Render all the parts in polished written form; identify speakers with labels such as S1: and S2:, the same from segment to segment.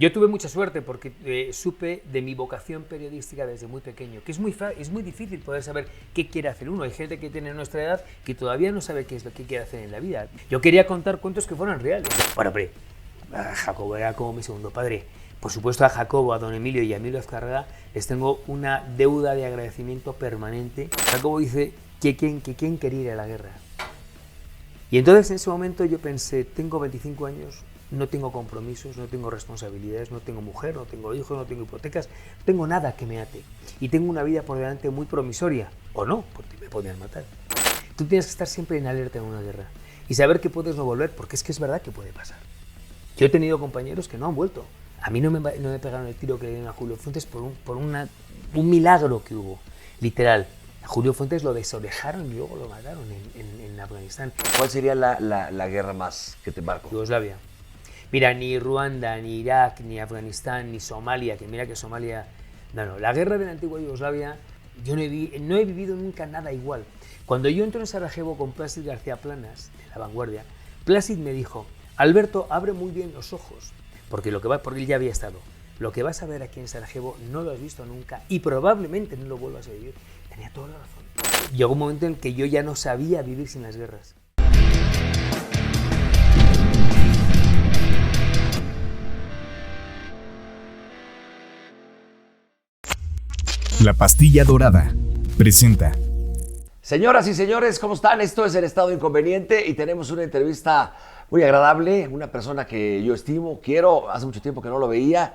S1: Yo tuve mucha suerte porque supe de mi vocación periodística desde muy pequeño, que es muy difícil poder saber qué quiere hacer uno. Hay gente que tiene nuestra edad que todavía no sabe qué es lo que quiere hacer en la vida. Yo quería contar cuentos que fueran reales. Bueno, hombre, Jacobo era como mi segundo padre. Por supuesto, a Jacobo, a don Emilio y a Emilio Azcárraga les tengo una deuda de agradecimiento permanente. Jacobo dice que quién quería ir a la guerra. Y entonces en ese momento yo pensé, tengo 25 años, no tengo compromisos, no tengo responsabilidades, no tengo mujer, no tengo hijos, no tengo hipotecas, no tengo nada que me ate. Y tengo una vida por delante muy promisoria, o no, porque me podrían matar. Tú tienes que estar siempre en alerta en una guerra y saber que puedes no volver, porque es que es verdad que puede pasar. Yo he tenido compañeros que no han vuelto. A mí no me pegaron el tiro que le dieron a Julio Fuentes por un milagro que hubo, literal. A Julio Fuentes lo desorejaron y luego lo mataron en Afganistán.
S2: ¿Cuál sería la guerra más que te marcó?
S1: Yugoslavia. Mira, ni Ruanda, ni Irak, ni Afganistán, ni Somalia, que mira que Somalia... No, la guerra de la antigua Yugoslavia, yo no he vivido nunca nada igual. Cuando yo entro en Sarajevo con Plácid García Planas, de La Vanguardia, Plácid me dijo, Alberto, abre muy bien los ojos, porque él ya había estado. Lo que vas a ver aquí en Sarajevo no lo has visto nunca y probablemente no lo vuelvas a vivir. Tenía toda la razón. Llegó un momento en que yo ya no sabía vivir sin las guerras.
S3: La Pastilla Dorada presenta.
S2: Señoras y señores, ¿cómo están? Esto es El Estado Inconveniente y tenemos una entrevista muy agradable, una persona que yo estimo, quiero, hace mucho tiempo que no lo veía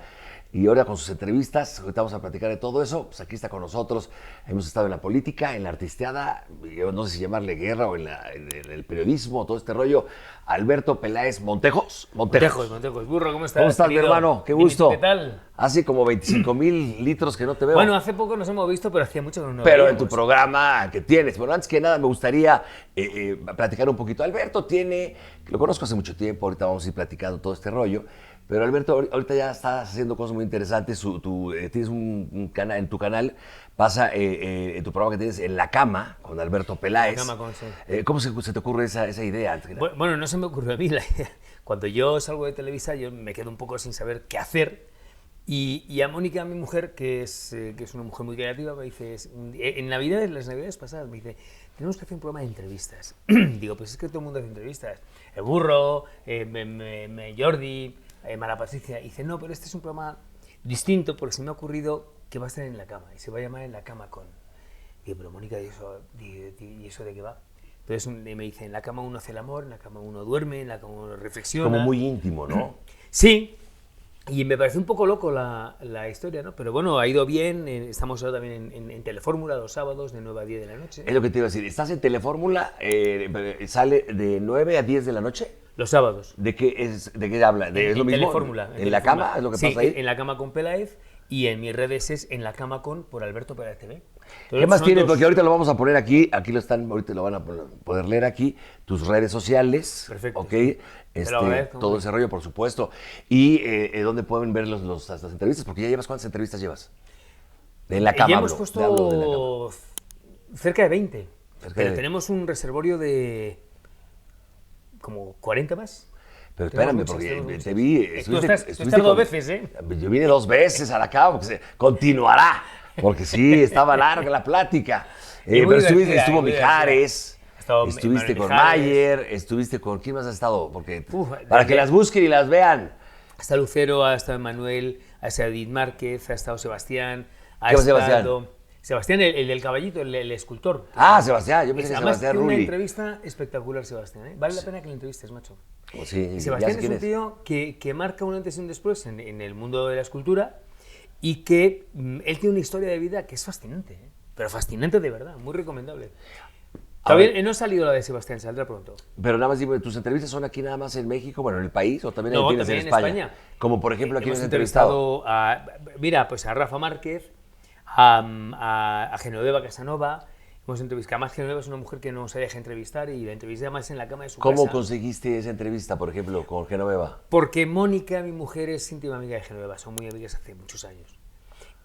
S2: y ahora con sus entrevistas, ahorita vamos a platicar de todo eso, pues aquí está con nosotros, hemos estado en la política, en la artisteada, yo no sé si llamarle guerra o en el periodismo, todo este rollo, Alberto Peláez Montejos.
S1: Montejos, Burro, ¿cómo estás?
S2: ¿Cómo estás, mi hermano? Qué gusto.
S1: ¿Qué tal?
S2: Hace como 25,000 litros que no te veo.
S1: Bueno, hace poco nos hemos visto, pero hacía mucho que no nos
S2: Pero
S1: veíamos.
S2: en tu programa que tienes. Bueno, antes que nada me gustaría platicar un poquito. Alberto lo conozco hace mucho tiempo, ahorita vamos a ir platicando todo este rollo, pero Alberto ahorita ya estás haciendo cosas muy interesantes. Tienes un canal, en tu canal pasa en tu programa que tienes En la Cama con Alberto Peláez.
S1: En la Cama, sí.
S2: ¿Cómo se te ocurre esa idea?
S1: Bueno, no se me ocurrió a mí la idea. Cuando yo salgo de Televisa, yo me quedo un poco sin saber qué hacer. Y a Mónica, mi mujer, que es una mujer muy creativa, me dice, en las navidades pasadas, me dice, tenemos que hacer un programa de entrevistas. Digo, pues es que todo el mundo hace entrevistas. El Burro, Jordi, Mara Patricia. Y dice, no, pero este es un programa distinto porque se me ha ocurrido que va a estar en la cama y se va a llamar En la Cama con. Digo, pero Mónica, ¿y eso de qué va? Entonces me dice, en la cama uno hace el amor, en la cama uno duerme, en la cama uno reflexiona.
S2: Como muy íntimo, ¿no?
S1: Sí. Y me parece un poco loco la historia, ¿no? Pero bueno, ha ido bien. Estamos ahora también en Telefórmula los sábados de 9 a 10 de la noche.
S2: Es lo que te iba a decir. ¿Estás en Telefórmula? ¿Sale de 9 a 10 de la noche?
S1: Los sábados.
S2: ¿De qué habla? ¿Es lo mismo?
S1: Telefórmula.
S2: ¿En la cama? ¿Es lo que pasa ahí?
S1: En la cama con Peláez y en mis redes es En la Cama con por Alberto Peláez TV.
S2: ¿Qué más tienes? Porque ahorita lo vamos a poner aquí. Ahorita lo van a poder leer aquí. Tus redes sociales.
S1: Perfecto.
S2: Ok.
S1: Todo
S2: ese rollo, por supuesto. Y ¿dónde pueden ver las entrevistas? Porque ya llevas, ¿cuántas entrevistas llevas? En la cama.
S1: Ya hemos puesto cerca de 20. Pero tenemos un reservorio de como 40 más.
S2: Pero espérame, porque te vi.
S1: Tú estás 2 veces, ¿eh?
S2: Yo vine 2 veces a la cama, porque continuará. Porque sí, estaba larga la plática. Pero estuvo Mijares, estuviste con Mayer, estuviste con... ¿Quién más has estado? Porque para que las busquen y las vean.
S1: Ha estado Lucero, ha estado Manuel, ha estado Edith Márquez, ha estado Sebastián.
S2: ¿Qué va Sebastián?
S1: Sebastián, el del caballito, el escultor.
S2: Ah, Sebastián, yo pensé que
S1: Además,
S2: Sebastián
S1: tiene
S2: Rulli.
S1: una entrevista espectacular, Sebastián, ¿eh? Vale la pena que lo entrevistes, macho.
S2: Sí,
S1: y Sebastián es un tío que marca un antes y un después en el mundo de la escultura y que él tiene una historia de vida que es fascinante, ¿eh? Pero fascinante de verdad, muy recomendable. Todavía no ha salido la de Sebastián, saldrá pronto.
S2: Pero nada más dime, ¿tus entrevistas son aquí nada más en México, bueno, en el país, o también
S1: No,
S2: tienes
S1: también
S2: en España? Como por ejemplo aquí
S1: hemos
S2: nos has entrevistado.
S1: Mira, pues a Rafa Márquez, a Genoveva Casanova. Hemos entrevistado. Además, Genoveva es una mujer que no se deja entrevistar y la entrevisté más en la cama de su casa.
S2: ¿Cómo conseguiste esa entrevista, por ejemplo, con Genoveva?
S1: Porque Mónica, mi mujer, es íntima amiga de Genoveva, son muy amigas hace muchos años.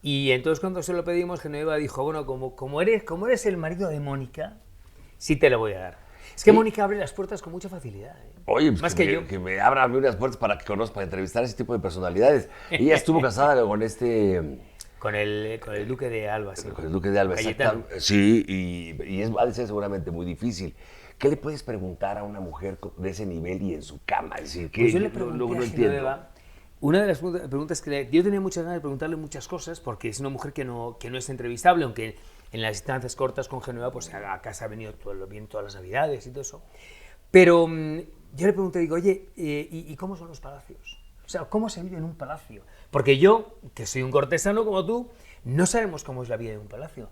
S1: Y entonces cuando se lo pedimos, Genoveva dijo, bueno, como eres el marido de Mónica, sí te lo voy a dar. Es que Mónica abre las puertas con mucha facilidad, ¿eh?
S2: Oye, pues
S1: Más
S2: que,
S1: que yo.
S2: que me abran a mí unas puertas para que conozca, para entrevistar a ese tipo de personalidades. Ella estuvo casada con
S1: Con el Duque de Alba, sí.
S2: con el Duque de Alba,
S1: Cayetano.
S2: exactamente. Sí, y ha de ser seguramente muy difícil. ¿Qué le puedes preguntar a una mujer de ese nivel y en su cama? Es decir, que
S1: Pues yo le
S2: no,
S1: pregunté
S2: no
S1: a
S2: entiendo.
S1: Genoveva, una de las preguntas yo tenía muchas ganas de preguntarle muchas cosas, porque es una mujer que no es entrevistable, aunque en las distancias cortas con Genoveva, pues a casa ha venido bien todas las navidades y todo eso. Pero yo le pregunté, digo, oye, ¿y cómo son los palacios? O sea, ¿cómo se vive en un palacio? Porque yo, que soy un cortesano como tú, no sabemos cómo es la vida en un palacio.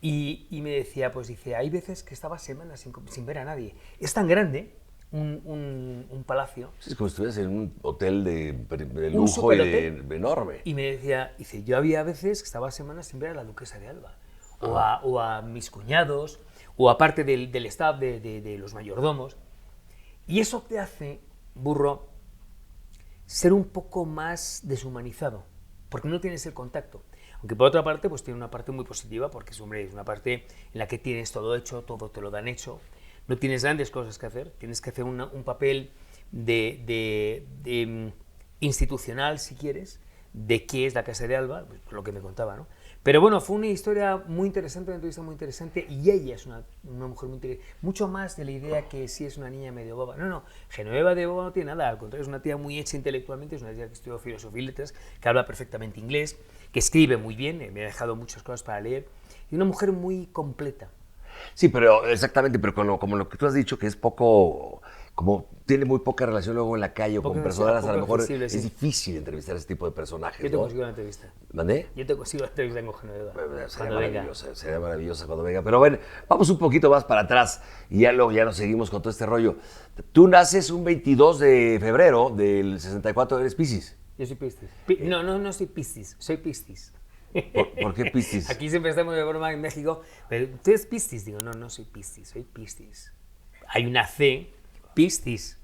S1: Y me decía, pues dice, hay veces que estaba semanas sin ver a nadie. Es tan grande un palacio.
S2: Es como si estuvieras en un hotel de
S1: Un
S2: lujo y
S1: superhotel.
S2: enorme.
S1: Y me decía, dice, yo había veces que estaba semanas sin ver a la duquesa de Alba, o a mis cuñados, o a parte del staff de los mayordomos. Y eso te hace, burro, ser un poco más deshumanizado, porque no tienes el contacto. Aunque por otra parte, pues tiene una parte muy positiva, porque hombre, es una parte en la que tienes todo hecho, todo te lo dan hecho, no tienes grandes cosas que hacer, tienes que hacer un papel institucional, si quieres, de qué es la Casa de Alba, pues, lo que me contaba, ¿no? Pero bueno, fue una historia muy interesante, una entrevista muy interesante, y ella es una mujer muy interesante, mucho más de la idea que sí es una niña medio boba. No, Genoveva de boba no tiene nada, al contrario, es una tía muy hecha intelectualmente, es una tía que estudió filosofía y letras, que habla perfectamente inglés, que escribe muy bien, me ha dejado muchas cosas para leer, y una mujer muy completa.
S2: Sí, pero exactamente, pero como lo que tú has dicho, que es poco, como tiene muy poca relación luego en la calle o
S1: Poco
S2: con personas, a
S1: poco
S2: lo mejor
S1: accesible,
S2: es
S1: sí.
S2: difícil entrevistar a ese tipo de personajes,
S1: Yo te
S2: ¿no?
S1: consigo una entrevista.
S2: ¿Mandé?
S1: Yo te consigo la entrevista con Genoveva. Cuando venga.
S2: Sería maravillosa cuando venga. Pero bueno, vamos un poquito más para atrás y ya luego ya nos seguimos con todo este rollo. Tú naces un 22 de febrero del 64, eres Piscis.
S1: Yo soy Piscis. No soy Piscis, soy Piscis.
S2: ¿Por qué Piscis?
S1: Aquí siempre estamos de broma en México, pero tú eres Piscis. Digo, no soy Piscis, soy Piscis. Hay una C, Piscis.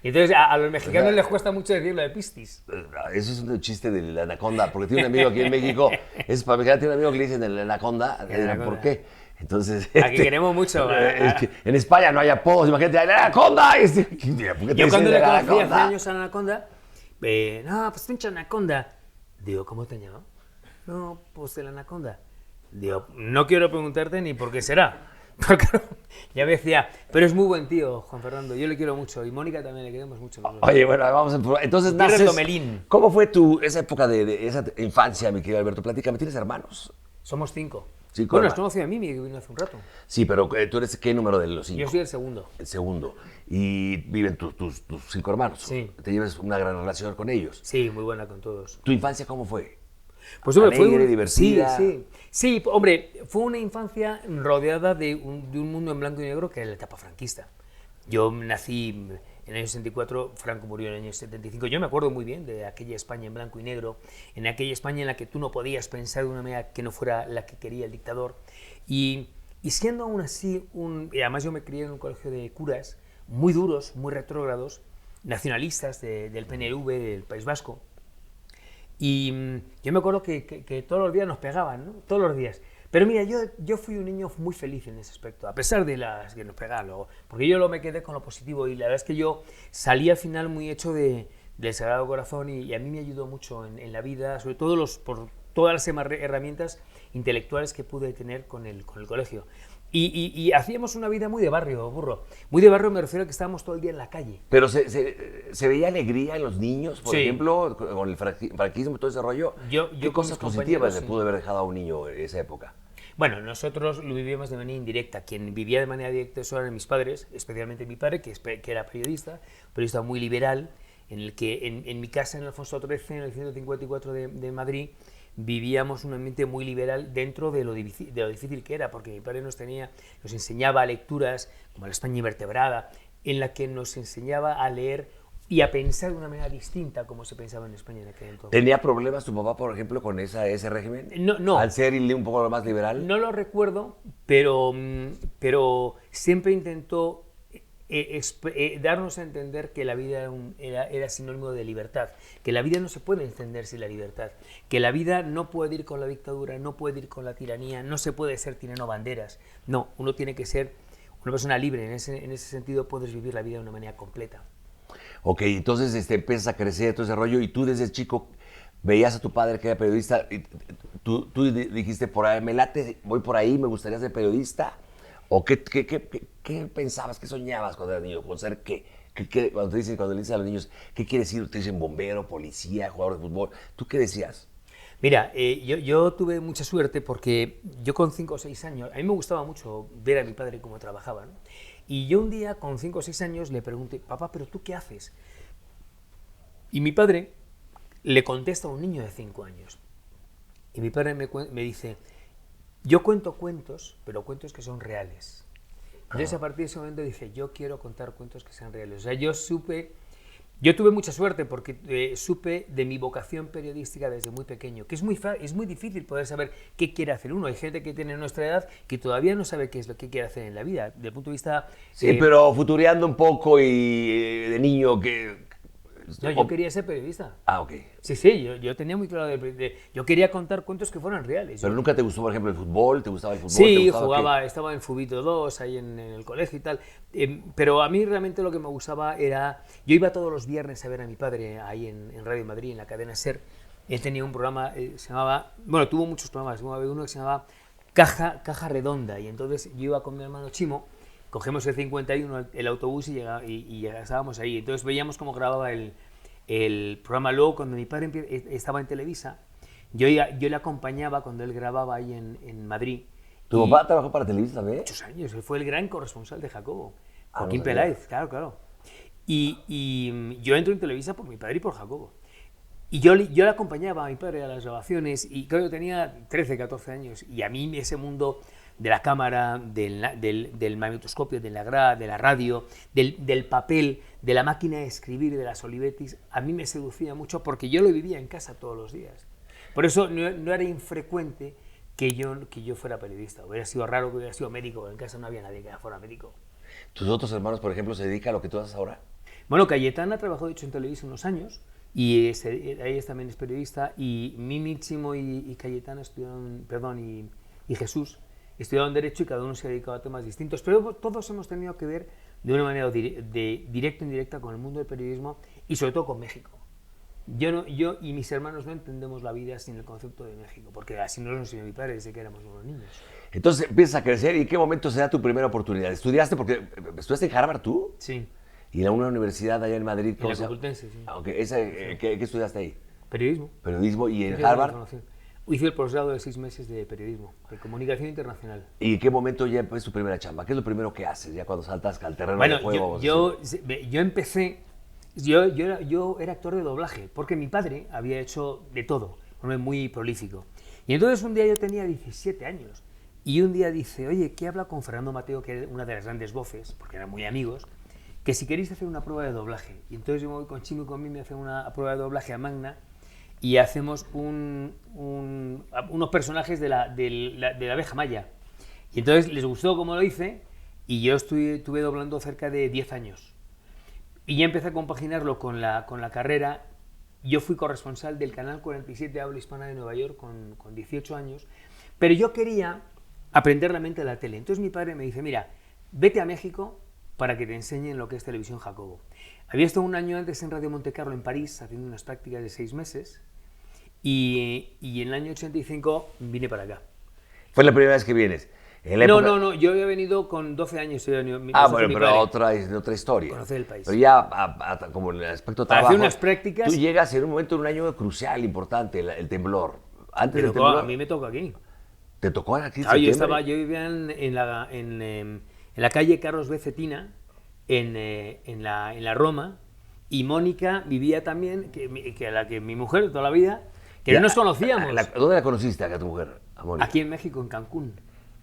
S1: Y entonces a los mexicanos les cuesta mucho decir lo de Piscis.
S2: Eso es un chiste de la anaconda, porque tiene un amigo aquí en México, es para mexicano, tiene un amigo que le dicen el anaconda, ¿por qué? Entonces,
S1: Aquí queremos mucho.
S2: es que en España no hay apodos, imagínate, ¡el anaconda!
S1: Yo cuando le conocí hace años a la anaconda, no, pues pinche anaconda. Digo, ¿cómo te llamas? No, pues el anaconda. Digo, no quiero preguntarte ni por qué será. Porque ya me decía, pero es muy buen tío, Juan Fernando, yo le quiero mucho, y Mónica también le queremos mucho.
S2: Oye, bueno, vamos a entonces
S1: Tierra
S2: naces,
S1: Lomelín.
S2: ¿cómo fue esa época de esa infancia, mi querido Alberto? Platícame, ¿tienes hermanos?
S1: Somos 5.
S2: Cinco
S1: Bueno,
S2: hermanos.
S1: has conocido a Mimi, que vino hace un rato.
S2: Sí, pero ¿tú eres qué número de los 5?
S1: Yo soy el segundo.
S2: El segundo. Y viven tus 5 hermanos.
S1: Sí.
S2: Te llevas una gran relación con ellos.
S1: Sí, muy buena con todos.
S2: ¿Tu infancia cómo fue?
S1: Pues hombre,
S2: Alegre, divertida.
S1: Sí, hombre, fue una infancia rodeada de un mundo en blanco y negro que era la etapa franquista. Yo nací en el año 64, Franco murió en el año 75. Yo me acuerdo muy bien de aquella España en blanco y negro, en aquella España en la que tú no podías pensar de una manera que no fuera la que quería el dictador. Y siendo aún así, y además yo me crié en un colegio de curas muy duros, muy retrógrados, nacionalistas del PNV, del País Vasco. Y yo me acuerdo que todos los días nos pegaban, ¿no? Todos los días. Pero mira, yo fui un niño muy feliz en ese aspecto, a pesar de las que nos pegaban luego, porque yo me quedé con lo positivo y la verdad es que yo salí al final muy hecho del Sagrado Corazón y a mí me ayudó mucho en la vida, sobre todo por todas las herramientas intelectuales que pude tener con el colegio. Y hacíamos una vida muy de barrio, burro. Muy de barrio me refiero a que estábamos todo el día en la calle.
S2: Pero se veía alegría en los niños, por
S1: Sí.
S2: ejemplo, con el franquismo y todo ese rollo.
S1: Yo
S2: ¿Qué
S1: con
S2: cosas
S1: mis
S2: positivas
S1: compañeros,
S2: le
S1: sí.
S2: pudo haber dejado a un niño en esa época?
S1: Bueno, nosotros lo vivíamos de manera indirecta. Quien vivía de manera directa eso eran mis padres, especialmente mi padre, que era periodista muy liberal, en el que en mi casa en Alfonso XIII, en el 154 de Madrid, vivíamos un ambiente muy liberal dentro de lo difícil que era, porque mi padre nos enseñaba lecturas como La España invertebrada, en la que nos enseñaba a leer y a pensar de una manera distinta como se pensaba en España en aquel entonces.
S2: ¿Tenía problemas tu papá, por ejemplo, con ese régimen?
S1: No.
S2: Al ser un poco más liberal.
S1: No lo recuerdo, pero siempre intentó darnos a entender que la vida era sinónimo de libertad, que la vida no se puede entender sin la libertad, que la vida no puede ir con la dictadura, no puede ir con la tiranía, no se puede ser tirano banderas. No, uno tiene que ser una persona libre, en ese sentido puedes vivir la vida de una manera completa.
S2: Ok, entonces empiezas a crecer todo ese rollo y tú desde chico veías a tu padre que era periodista y tú dijiste, por ahí, me late, voy por ahí, me gustaría ser periodista. ¿O qué pensabas, qué soñabas cuando eras niño? ¿Con ser qué? Cuando le dices a los niños, ¿qué quieres decir? Te dicen bombero, policía, jugador de fútbol. ¿Tú qué decías?
S1: Mira, yo tuve mucha suerte porque yo con 5 o 6 años, a mí me gustaba mucho ver a mi padre cómo trabajaba, ¿no? Y yo un día con 5 o 6 años le pregunté, papá, ¿pero tú qué haces? Y mi padre le contesta a un niño de 5 años. Y mi padre me dice, yo cuento cuentos, pero cuentos que son reales. Entonces a partir de ese momento dije, yo quiero contar cuentos que sean reales. O sea, yo tuve mucha suerte porque supe de mi vocación periodística desde muy pequeño, que es muy difícil poder saber qué quiere hacer uno. Hay gente que tiene nuestra edad que todavía no sabe qué es lo que quiere hacer en la vida. Desde el punto de vista...
S2: Sí, pero futureando un poco y de niño que...
S1: No, yo quería ser periodista.
S2: Ah, ok.
S1: Sí, yo tenía muy claro, yo quería contar cuentos que fueran reales.
S2: ¿Pero nunca te gustó, por ejemplo, el fútbol? ¿Te gustaba el fútbol?
S1: Sí, jugaba, estaba en Fubito 2, ahí en el colegio y tal. Pero a mí realmente lo que me gustaba era... Yo iba todos los viernes a ver a mi padre ahí en Radio Madrid, en la cadena SER. Él tenía un programa, se llamaba... Bueno, tuvo muchos programas. Había uno que se llamaba Caja Redonda. Y entonces yo iba con mi hermano Chimo, cogemos el 51, el autobús y estábamos ahí. Entonces veíamos cómo grababa el programa. Luego, cuando mi padre estaba en Televisa, yo le acompañaba cuando él grababa ahí en Madrid.
S2: ¿Tu papá trabajó para Televisa también?
S1: Muchos años, él fue el gran corresponsal de Jacobo.
S2: Ah,
S1: Joaquín
S2: no sabía.
S1: Peláez, claro. Y yo entro en Televisa por mi padre y por Jacobo. Y yo le acompañaba a mi padre a las grabaciones y creo que tenía 13, 14 años. Y a mí ese mundo de la cámara, del magnetoscopio, de la radio, del papel, de la máquina de escribir, de las Olivettis, a mí me seducía mucho porque yo lo vivía en casa todos los días. Por eso no era infrecuente que yo fuera periodista. Hubiera sido raro que hubiera sido médico, en casa no había nadie que fuera médico.
S2: ¿Tus otros hermanos, por ejemplo, se dedican a lo que tú haces ahora?
S1: Bueno, Cayetana trabajó de hecho en Televisa unos años y ella también es periodista y Mimi, Chimo y Cayetana estudiaron, y Jesús estudiaron Derecho y cada uno se ha dedicado a temas distintos, pero todos hemos tenido que ver de una manera directa o indirecta con el mundo del periodismo y sobre todo con México. Yo y mis hermanos no entendemos la vida sin el concepto de México, porque así nos lo enseñó mi padre desde que éramos unos niños.
S2: Entonces empiezas a crecer y ¿en qué momento se da tu primera oportunidad? ¿Estudiaste? Porque ¿estudiaste en Harvard tú?
S1: Sí.
S2: ¿Y en una universidad allá en Madrid?
S1: En la Complutense, sí.
S2: Okay. ¿Qué estudiaste ahí?
S1: Periodismo.
S2: Periodismo. ¿Y en Harvard?
S1: Hice el posgrado de 6 meses de periodismo, de comunicación internacional.
S2: ¿Y en qué momento ya es tu primera chamba? ¿Qué es lo primero que haces ya cuando saltas al terreno de juego?
S1: Yo empecé, yo era actor de doblaje, porque mi padre había hecho de todo, un hombre muy prolífico. Y entonces un día yo tenía 17 años, y un día dice, oye, ¿qué habla con Fernando Mateo, que era una de las grandes voces, porque eran muy amigos, que si queréis hacer una prueba de doblaje? Y entonces yo me voy con Chimo y con Mimi a hacer una prueba de doblaje a Magna, y hacemos unos personajes de la abeja maya. Y entonces les gustó cómo lo hice y yo estuve doblando cerca de 10 años. Y ya empecé a compaginarlo con la carrera. Yo fui corresponsal del Canal 47 Habla Hispana de Nueva York con 18 años, pero yo quería aprender la mente de la tele. Entonces mi padre me dice, mira, vete a México para que te enseñen lo que es televisión Jacobo. Había estado un año antes en Radio Montecarlo en París haciendo unas prácticas de 6 meses. Y en el año 85 vine para acá.
S2: ¿Fue la primera vez que vienes?
S1: No, yo había venido con 12 años.
S2: Bueno, pero otra historia.
S1: Conocer el país.
S2: Pero ya, como en el aspecto trabajo,
S1: hacer unas prácticas.
S2: Tú llegas en un momento, en un año crucial, importante, el temblor. Antes del temblor.
S1: A mí me tocó aquí.
S2: ¿Te tocó aquí en
S1: septiembre? Yo vivía en la calle Carlos B. Cetina, en la Roma, y Mónica vivía también, que a la que mi mujer de toda la vida, que no nos conocíamos.
S2: ¿Dónde la conociste a tu mujer, a Mónica?
S1: Aquí en México, en Cancún.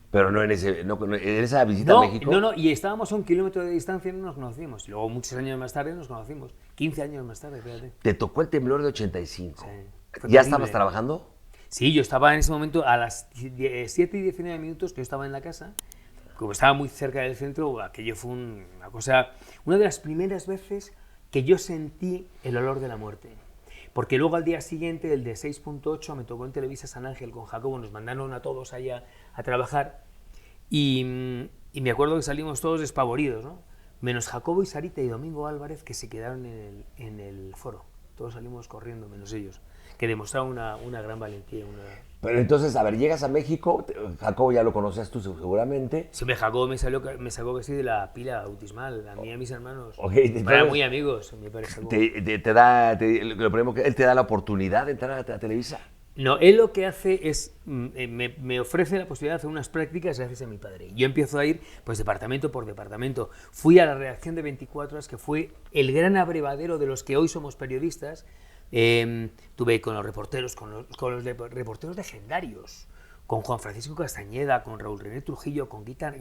S2: Pero no en esa visita a México.
S1: No, y estábamos a 1 kilómetro de distancia y no nos conocimos. Y luego, muchos años más tarde, nos conocimos. 15 años más tarde, fíjate.
S2: Te tocó el temblor de 85.
S1: Sí,
S2: ¿Ya estabas trabajando?
S1: Sí, yo estaba en ese momento a las 7 y 19 minutos que yo estaba en la casa. Como estaba muy cerca del centro, aquello fue una de las primeras veces que yo sentí el olor de la muerte. Porque luego al día siguiente, el de 6.8, me tocó en Televisa San Ángel con Jacobo, nos mandaron a todos allá a trabajar y me acuerdo que salimos todos despavoridos, ¿no? menos Jacobo y Sarita y Domingo Álvarez, que se quedaron en el foro. Todos salimos corriendo, menos ellos, que demostraron una gran valentía.
S2: Pero entonces, a ver, llegas a México, Jacobo ya lo conocías tú seguramente.
S1: Siempre Jacobo me sacó casi de la pila bautismal, a mí y a mis hermanos.
S2: Okay,
S1: eran muy amigos, mi padre Jacobo.
S2: Lo primero que él te da la oportunidad de entrar a Televisa.
S1: No, él lo que hace es, me ofrece la posibilidad de hacer unas prácticas gracias a mi padre. Yo empiezo a ir, pues, departamento por departamento. Fui a la redacción de 24 Horas, que fue el gran abrevadero de los que hoy somos periodistas. Tuve con los reporteros, con los reporteros legendarios, con Juan Francisco Castañeda, con Raúl René Trujillo, con Rita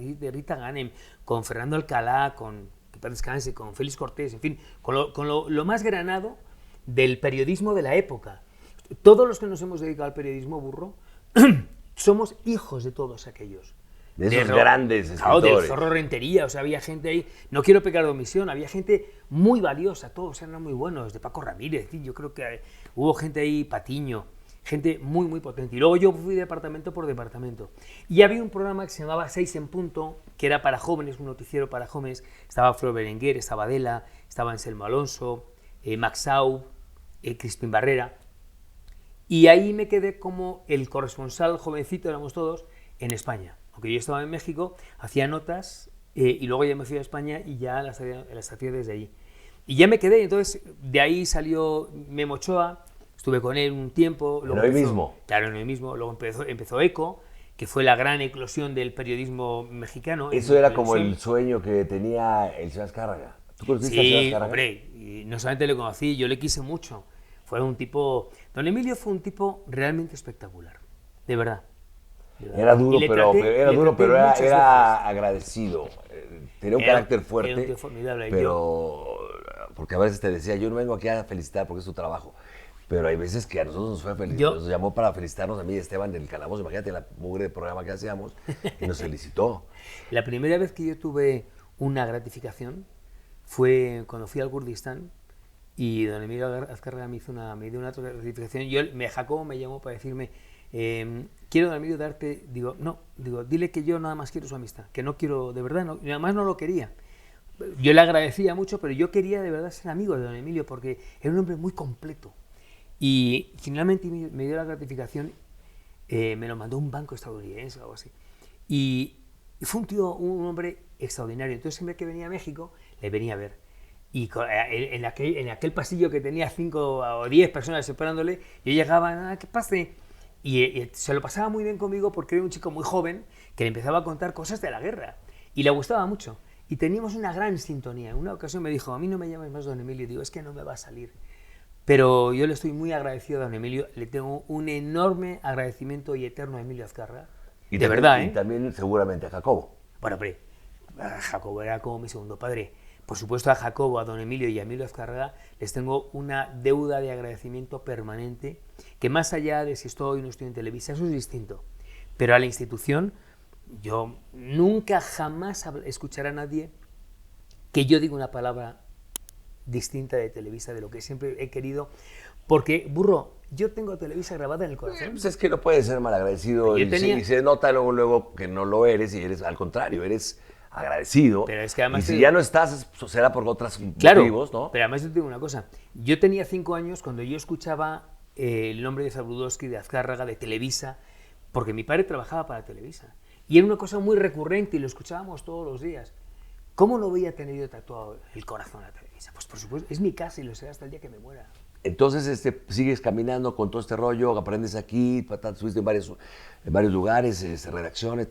S1: Ganem, con Fernando Alcalá, con que paz descanse, con Félix Cortés, en fin, con lo más granado del periodismo de la época. Todos los que nos hemos dedicado al periodismo, Burro, somos hijos de todos aquellos.
S2: De esos grandes escritores.
S1: Del Zorro Rentería, o sea, había gente ahí, no quiero pecar de omisión, había gente muy valiosa, todos eran muy buenos, de Paco Ramírez, yo creo que hubo gente ahí, Patiño, gente muy, muy potente. Y luego yo fui departamento por departamento. Y había un programa que se llamaba 6 en punto, que era para jóvenes, un noticiero para jóvenes, estaba Flor Berenguer, estaba Adela, estaba Anselmo Alonso, Max Sau, Crispín Barrera. Y ahí me quedé como el corresponsal jovencito, éramos todos, en España. Aunque yo estaba en México, hacía notas y luego ya me fui a España y ya las hacía desde allí. Y ya me quedé, entonces de ahí salió Memo Ochoa, estuve con él un tiempo.
S2: ¿En hoy mismo?
S1: Claro, en hoy mismo. Luego empezó ECO, que fue la gran eclosión del periodismo mexicano.
S2: Eso era como el sueño que tenía el señor Azcárraga. ¿Tú conociste al señor Azcárraga?
S1: Hombre, y no solamente le conocí, yo le quise mucho. Fue un tipo... Don Emilio fue un tipo realmente espectacular, de verdad.
S2: Era duro, pero era agradecido. Tenía un carácter fuerte.
S1: Era un tío formidable.
S2: Pero, porque a veces te decía, yo no vengo aquí a felicitar porque es tu trabajo. Pero hay veces que a nosotros nos fue felicitar. Nos llamó para felicitarnos a mí y Esteban del Calabozo. Imagínate la mugre de programa que hacíamos y nos felicitó.
S1: La primera vez que yo tuve una gratificación fue cuando fui al Kurdistán y don Emilio Azcárraga me dio una gratificación. Jacobo me llamó para decirme, quiero, don Emilio, darte, dile que yo nada más quiero su amistad, que no quiero, de verdad, no, nada más no lo quería. Yo le agradecía mucho, pero yo quería de verdad ser amigo de don Emilio porque era un hombre muy completo. Y finalmente me dio la gratificación, me lo mandó un banco estadounidense o algo así. Y fue un hombre extraordinario. Entonces siempre que venía a México, le venía a ver. Y en aquel pasillo que tenía 5 o 10 personas esperándole, yo llegaba, ¿qué pase? Y se lo pasaba muy bien conmigo porque era un chico muy joven que le empezaba a contar cosas de la guerra. Y le gustaba mucho. Y teníamos una gran sintonía. En una ocasión me dijo, a mí no me llames más don Emilio. Y digo, es que no me va a salir. Pero yo le estoy muy agradecido a don Emilio. Le tengo un enorme agradecimiento y eterno a Emilio Azcárraga. De verdad, ¿eh?
S2: Y también seguramente a Jacobo.
S1: Bueno, hombre, Jacobo era como mi segundo padre. Por supuesto, a Jacobo, a don Emilio y a Emilio Azcárraga les tengo una deuda de agradecimiento permanente, que más allá de si estoy o no estoy en Televisa, eso es distinto. Pero a la institución, yo nunca jamás escucharé a nadie que yo diga una palabra distinta de Televisa, de lo que siempre he querido, porque, Burro, yo tengo Televisa grabada en el corazón.
S2: Pues es que no puedes ser malagradecido y se nota luego que no lo eres y eres al contrario, eres agradecido.
S1: Pero es que además
S2: y si ya no estás, será por otros motivos, ¿no?
S1: Pero además yo te digo una cosa. Yo tenía 5 años cuando yo escuchaba el nombre de Zabludovsky, de Azcárraga, de Televisa, porque mi padre trabajaba para Televisa. Y era una cosa muy recurrente y lo escuchábamos todos los días. ¿Cómo no voy a tener yo tatuado el corazón a Televisa? Pues por supuesto, es mi casa y lo será hasta el día que me muera.
S2: Entonces sigues caminando con todo este rollo, aprendes aquí, subiste en varios lugares, redacciones,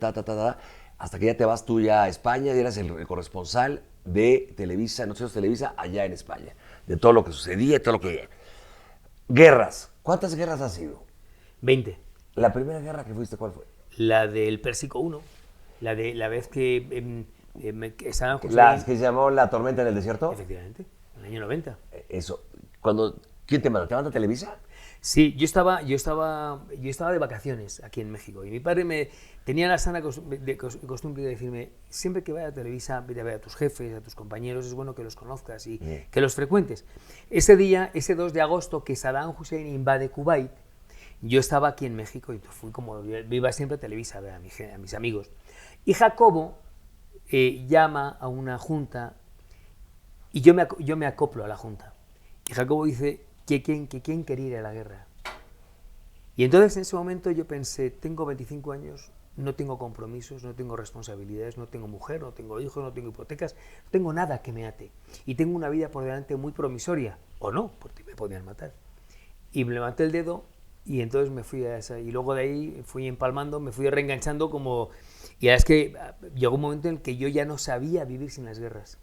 S2: hasta que ya te vas tú ya a España y eras el corresponsal de Televisa, Noticias Televisa, allá en España. De todo lo que sucedía y todo lo que... Guerras. ¿Cuántas guerras has sido?
S1: 20.
S2: ¿La primera guerra que fuiste cuál fue?
S1: La del Pérsico 1. La vez que estaban...
S2: ¿La que se llamó La Tormenta en el Desierto?
S1: Efectivamente, en el año 90.
S2: Eso. ¿Quién te manda? ¿Te manda Televisa?
S1: Sí, yo estaba de vacaciones aquí en México y mi padre tenía la sana costumbre de decirme, siempre que vaya a Televisa, vete a ver a tus jefes, a tus compañeros, es bueno que los conozcas y que los frecuentes. Ese día, ese 2 de agosto que Saddam Hussein invade Kuwait, yo estaba aquí en México y fui como iba siempre a Televisa a ver a mis amigos. Y Jacobo llama a una junta Y yo me acoplo a la Junta. Y Jacobo dice que quién quería ir a la guerra. Y entonces en ese momento yo pensé, tengo 25 años, no tengo compromisos, no tengo responsabilidades, no tengo mujer, no tengo hijos, no tengo hipotecas, no tengo nada que me ate. Y tengo una vida por delante muy promisoria, o no, porque me podían matar. Y me levanté el dedo y entonces me fui a esa. Y luego de ahí fui empalmando, me fui reenganchando como... Y es que llegó un momento en el que yo ya no sabía vivir sin las guerras.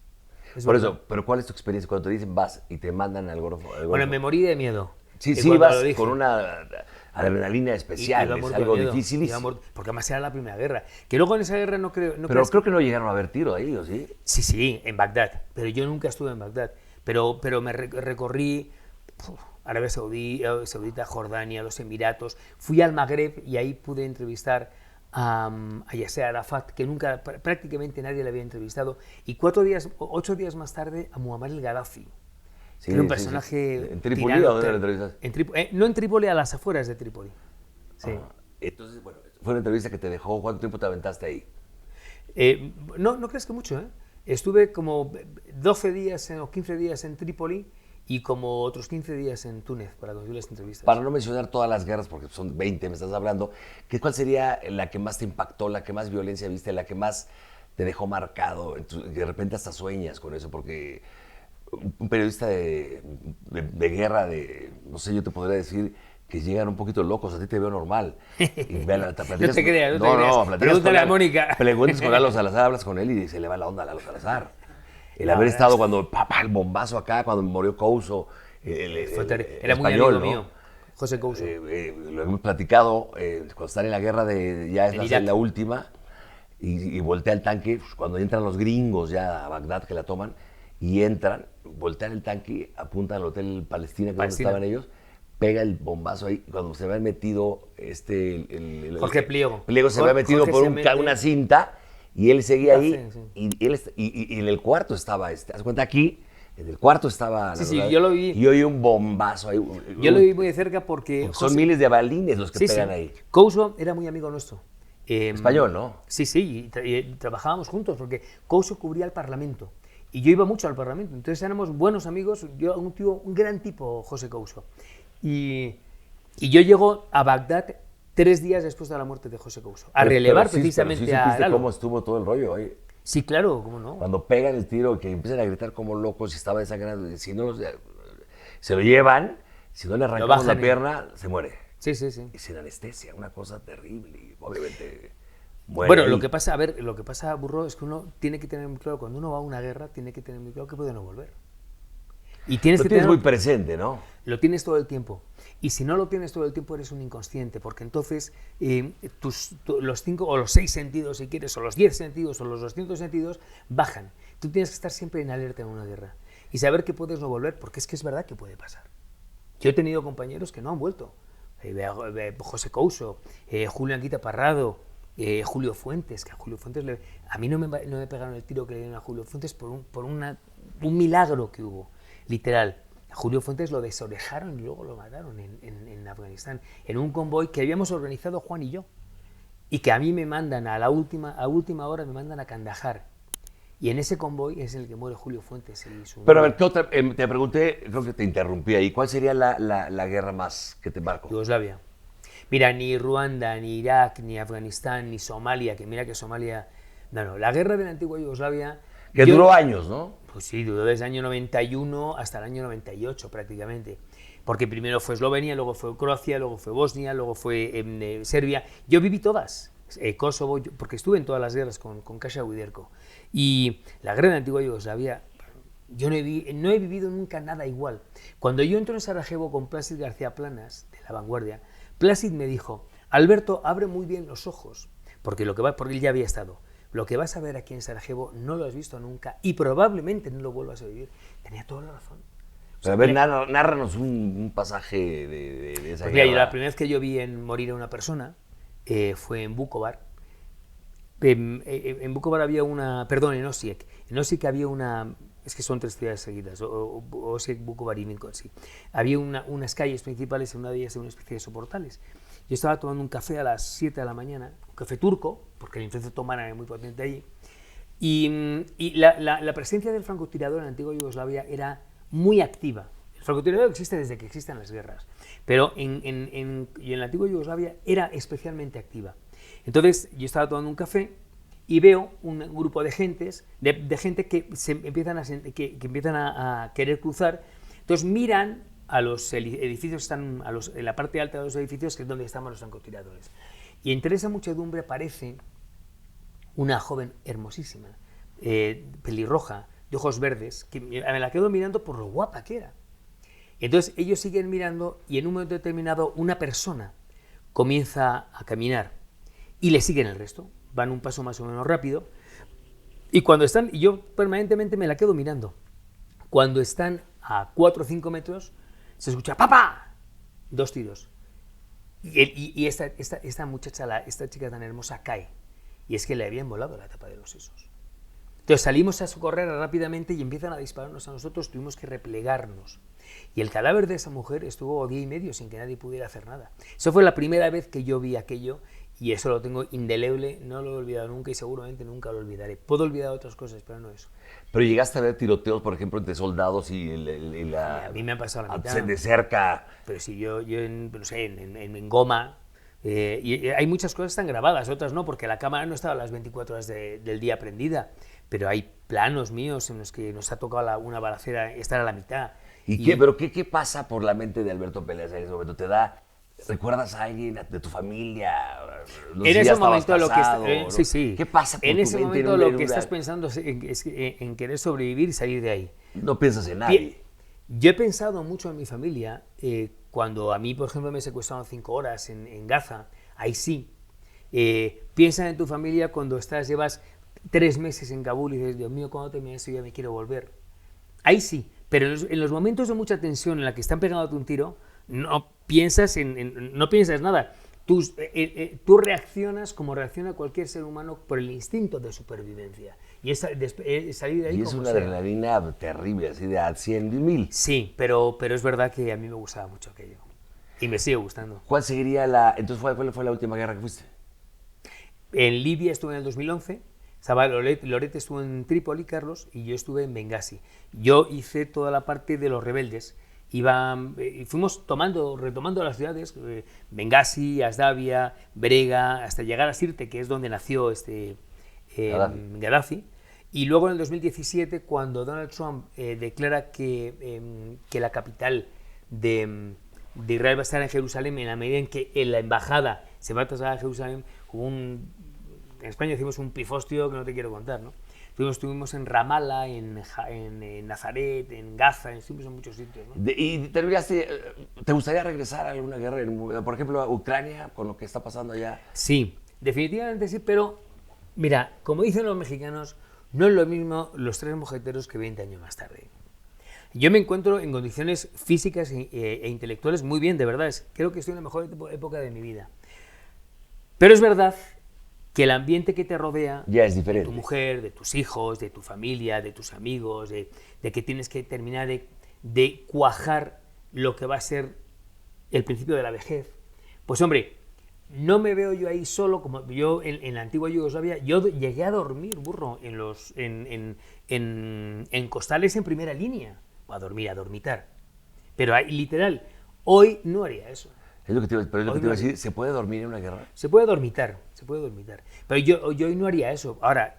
S2: Por eso, pero ¿cuál es tu experiencia cuando te dicen vas y te mandan al Golfo?
S1: Bueno, me morí de miedo.
S2: Sí, vas con una adrenalina especial,
S1: es
S2: algo dificilísimo.
S1: Porque además era la primera guerra. Que luego en esa guerra no creo...
S2: Pero creo que no llegaron a haber tiro ahí, ¿o sí?
S1: Sí, en Bagdad. Pero yo nunca estuve en Bagdad. Pero me recorrí Arabia Saudita, Jordania, los Emiratos. Fui al Magreb y ahí pude entrevistar a Yasser Arafat, que nunca, prácticamente nadie le había entrevistado. Y 8 días más tarde a Muammar el Gaddafi. Sí, era un personaje...
S2: ¿En Trípoli o dónde lo entrevistaste?
S1: No en Trípoli, a las afueras de Trípoli. Sí.
S2: Entonces, bueno, fue una entrevista que te dejó. ¿Cuánto tiempo te aventaste ahí?
S1: No crees que mucho, ¿eh? Estuve como 12 días o 15 días en Trípoli y como otros 15 días en Túnez para conseguir las entrevistas.
S2: Para no mencionar todas las guerras, porque son 20, me estás hablando, ¿cuál sería la que más te impactó, la que más violencia viste, la que más te dejó marcado? De repente hasta sueñas con eso, porque un periodista de guerra, no sé, yo te podría decir que llegan un poquito locos, a ti te veo normal. Y
S1: no te creas,
S2: pregúntale
S1: a Mónica.
S2: Preguntas con Lalo Salazar, hablas con él y se le va la onda a Lalo Salazar. El haber estado cuando, el bombazo acá, cuando murió Couso,
S1: era muy amigo mío, José Couso.
S2: Lo hemos platicado, cuando están en la guerra ya es la última, y voltea el tanque, cuando entran los gringos ya a Bagdad, que la toman, y entran, voltean el tanque, apuntan al hotel Palestina, que es donde estaban ellos, pega el bombazo ahí, cuando se había metido
S1: Jorge Pliego.
S2: Pliego se había metido por una cinta, y él seguía ahí, sí. Y en el cuarto estaba, haz cuenta aquí, en el cuarto estaba...
S1: Sí, yo lo vi.
S2: Y oí un bombazo ahí.
S1: Yo lo vi muy de cerca porque
S2: son miles de balines los que pegan ahí.
S1: Couso era muy amigo nuestro.
S2: Español, ¿no?
S1: Sí, y trabajábamos juntos porque Couso cubría el Parlamento. Y yo iba mucho al Parlamento, entonces éramos buenos amigos, un gran tipo, José Couso. Y yo llego a Bagdad 3 días después de la muerte de José Couso, a relevar precisamente a Lalo.
S2: ¿Cómo estuvo todo el rollo ahí?
S1: Sí, claro, cómo no.
S2: Cuando pegan el tiro, que empiezan a gritar como locos y estaba desangrado, si no se lo llevan, si no le arrancamos la pierna, se muere.
S1: Sí.
S2: Y sin anestesia, una cosa terrible, y obviamente...
S1: Bueno, lo que pasa, Burro, es que uno tiene que tener muy claro, cuando uno va a una guerra, tiene que tener muy claro que puede no volver. Y tienes
S2: lo tienes muy presente, ¿no?
S1: Lo tienes todo el tiempo. Y si no lo tienes todo el tiempo, eres un inconsciente, porque entonces los 5 o los 6 sentidos, si quieres, o los 10 sentidos, o los 200 sentidos, bajan. Tú tienes que estar siempre en alerta en una guerra. Y saber que puedes no volver, porque es que es verdad que puede pasar. Yo he tenido compañeros que no han vuelto. José Couso, Julio Anguita Parrado, Julio Fuentes, que a Julio Fuentes a mí no me pegaron el tiro que le dieron a Julio Fuentes por un milagro que hubo, literal. A Julio Fuentes lo desorejaron y luego lo mataron en Afganistán, en un convoy que habíamos organizado Juan y yo, y que a mí me mandan a última hora, me mandan a Kandahar, y en ese convoy es el que muere Julio Fuentes.
S2: Pero a ver, ¿qué otra? Te pregunté, creo que te interrumpí ahí, ¿cuál sería la guerra más que te marcó?
S1: Yugoslavia. Mira, ni Ruanda, ni Irak, ni Afganistán, ni Somalia, que mira que Somalia... No, la guerra de la antigua Yugoslavia...
S2: Que duró años, ¿no?
S1: Pues sí, duró desde el año 91 hasta el año 98 prácticamente. Porque primero fue Eslovenia, luego fue Croacia, luego fue Bosnia, luego fue Serbia. Yo viví todas, Kosovo, porque estuve en todas las guerras con Kasia Widerko. Y la guerra de la antigua Yugoslavia, yo no he vivido nunca nada igual. Cuando yo entro en Sarajevo con Plácid García Planas, de La Vanguardia, Plácid me dijo: Alberto, abre muy bien los ojos, porque él ya había estado. Lo que vas a ver aquí en Sarajevo no lo has visto nunca y probablemente no lo vuelvas a vivir. Tenía toda la razón.
S2: O sea, a ver, nárranos un pasaje de esa guerra.
S1: Mira, la primera vez que yo vi morir a una persona fue en Vukovar. En Vukovar había en Osijek. En Osijek había es que son 3 ciudades seguidas, Osijek, Vukovar y Minsk, sí. Había unas calles principales, en una de ellas una especie de soportales. Yo estaba tomando un café a las 7 de la mañana, un café turco, porque la influencia otomana era muy potente allí, Y la presencia del francotirador en la antigua Yugoslavia era muy activa. El francotirador existe desde que existen las guerras, pero en la antigua Yugoslavia era especialmente activa. Entonces yo estaba tomando un café y veo un grupo de gente que empiezan a querer cruzar. Entonces miran a los edificios, en la parte alta de los edificios, que es donde estaban los francotiradores. Y entre esa muchedumbre aparece una joven hermosísima, pelirroja, de ojos verdes, que me la quedo mirando por lo guapa que era. Entonces ellos siguen mirando y en un momento determinado una persona comienza a caminar y le siguen el resto. Van un paso más o menos rápido y yo permanentemente me la quedo mirando. Cuando están a 4 o 5 metros se escucha ¡papá! 2 tiros. Y esta muchacha, esta chica tan hermosa cae. Y es que le habían volado la tapa de los sesos. Entonces salimos a socorrer rápidamente y empiezan a dispararnos a nosotros, tuvimos que replegarnos. Y el cadáver de esa mujer estuvo día y medio sin que nadie pudiera hacer nada. Eso fue la primera vez que yo vi aquello y eso lo tengo indeleble, no lo he olvidado nunca y seguramente nunca lo olvidaré. Puedo olvidar otras cosas, pero no eso.
S2: Pero llegaste a ver tiroteos, por ejemplo, entre soldados y
S1: A mí me ha pasado la mitad.
S2: De cerca.
S1: Pero sí, yo no sé, en Goma. Y hay muchas cosas que están grabadas, otras no, porque la cámara no estaba las 24 horas del día prendida. Pero hay planos míos en los que nos ha tocado una balacera estar a la mitad.
S2: ¿Pero qué pasa por la mente de Alberto Peláez en ese momento? ¿Recuerdas a alguien de tu familia?
S1: En ese momento lo que
S2: sí. ¿Qué pasa por
S1: en
S2: tu
S1: ese
S2: mente
S1: momento lo que estás pensando es en querer sobrevivir y salir de ahí.
S2: No piensas en nadie.
S1: Yo he pensado mucho en mi familia. Cuando a mí, por ejemplo, me secuestraron 5 horas en Gaza, ahí sí. Piensa en tu familia cuando llevas 3 meses en Kabul y dices, Dios mío, ¿cuándo termina eso? Ya me quiero volver. Ahí sí, pero en los momentos de mucha tensión en la que están pegándote un tiro, no piensas no piensas nada. Tú reaccionas como reacciona cualquier ser humano por el instinto de supervivencia. Y es salir de ahí.
S2: Y es una adrenalina terrible, así de a 100.000.
S1: Sí, pero es verdad que a mí me gustaba mucho aquello. Y me sigue gustando.
S2: ¿Cuál seguiría entonces cuál fue la última guerra que fuiste?
S1: En Libia estuve en el 2011. Loret estuvo en Trípoli, Carlos, y yo estuve en Bengasi. Yo hice toda la parte de los rebeldes. Fuimos retomando las ciudades, Bengasi, Asdabia, Brega, hasta llegar a Sirte, que es donde nació Gaddafi. Y luego en el 2017, cuando Donald Trump declara que la capital de Israel va a estar en Jerusalén, en la medida en que la embajada se va a trasladar a Jerusalén, en España decimos un pifostio que no te quiero contar, ¿no? Estuvimos en Ramallah, en Nazaret, en Gaza, estuvimos en muchos sitios, ¿no?
S2: ¿Y te gustaría regresar a alguna guerra, por ejemplo, a Ucrania, con lo que está pasando allá?
S1: Sí, definitivamente sí, pero mira, como dicen los mexicanos, no es lo mismo los 3 mosqueteros que 20 años más tarde. Yo me encuentro en condiciones físicas e intelectuales muy bien, de verdad, creo que estoy en la mejor época de mi vida. Pero es verdad que el ambiente que te rodea,
S2: ya es diferente.
S1: De tu mujer, de tus hijos, de tu familia, de tus amigos, de que tienes que terminar de cuajar lo que va a ser el principio de la vejez. Pues hombre, no me veo yo ahí solo, como yo en la antigua Yugoslavia, yo llegué a dormir, burro, en costales en primera línea, a dormitar. Pero literal, hoy no haría eso.
S2: Es lo que te iba a decir, ¿se puede dormir en una guerra?
S1: Se puede dormitar. Pero yo hoy no haría eso. Ahora,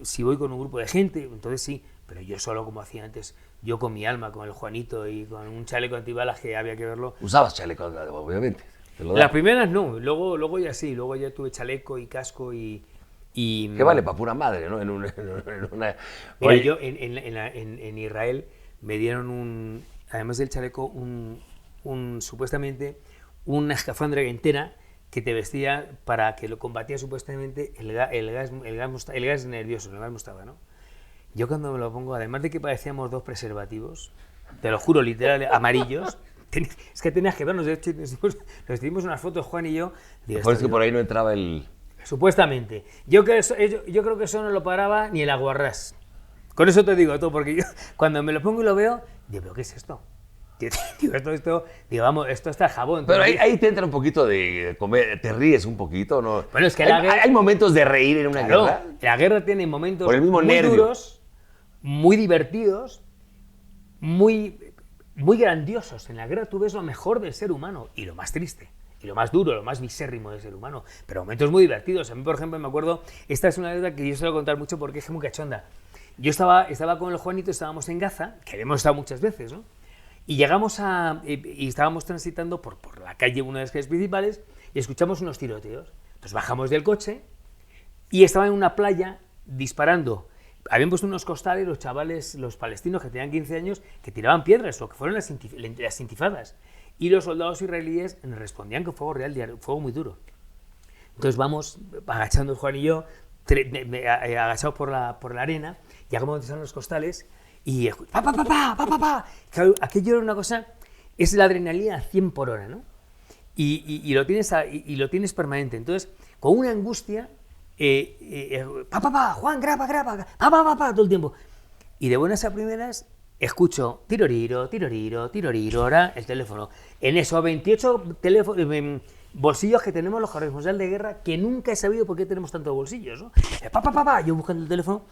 S1: si voy con un grupo de gente, entonces sí, pero yo solo como hacía antes, yo con mi alma, con el Juanito y con un chaleco antibalas que había que verlo.
S2: Usabas chaleco, obviamente.
S1: Las primeras no, luego ya sí, luego ya tuve chaleco y casco y
S2: que vale para pura madre, ¿no?
S1: Mira, yo en Israel me dieron además del chaleco, supuestamente una escafandra entera que te vestía para que lo combatía supuestamente el gas nervioso, el gas mostarda, ¿no? Yo cuando me lo pongo, además de que parecíamos 2 preservativos, te lo juro, literal, amarillos, es que tenías que vernos, de hecho, nos dimos unas fotos, Juan y yo.
S2: Por eso que por ahí no entraba el...
S1: Supuestamente. Yo creo que eso no lo paraba ni el aguarrás. Con eso te digo todo, porque yo cuando me lo pongo y lo veo, digo, ¿pero qué es esto? Digo, vamos, esto está jabón.
S2: Pero ahí te entra un poquito de comer, te ríes un poquito, ¿no?
S1: Bueno, es que
S2: hay momentos de reír en una
S1: claro,
S2: guerra.
S1: la guerra tiene momentos
S2: Por el mismo
S1: muy
S2: nervio.
S1: duros, muy divertidos, muy grandiosos. En la guerra tú ves lo mejor del ser humano y lo más triste. Y lo más duro, lo más misérrimo del ser humano. Pero momentos muy divertidos. A mí, por ejemplo, me acuerdo, esta es una anécdota que yo suelo contar mucho porque es muy cachonda. Yo estaba con el Juanito, estábamos en Gaza, que hemos estado muchas veces, ¿no? Y llegamos y estábamos transitando por la calle, una de las calles principales, y escuchamos unos tiroteos. Entonces bajamos del coche y estaba en una playa disparando. Habían puesto unos costales los chavales, los palestinos que tenían 15 años, que tiraban piedras, lo que fueron las intifadas. Y los soldados israelíes respondían con fuego real, fuego muy duro. Entonces vamos agachando Juan y yo, agachados por la arena, llegamos donde están los costales y pa. Claro, aquello era una cosa, es la adrenalina a 100 por hora, ¿no? Y lo tienes permanente. Entonces, con una angustia, Juan, graba, todo el tiempo. Y de buenas a primeras escucho tiroriro, ahora el teléfono. En esos 28 bolsillos que tenemos los corresponsales de guerra, que nunca he sabido por qué tenemos tantos bolsillos, ¿no? Yo buscando el teléfono,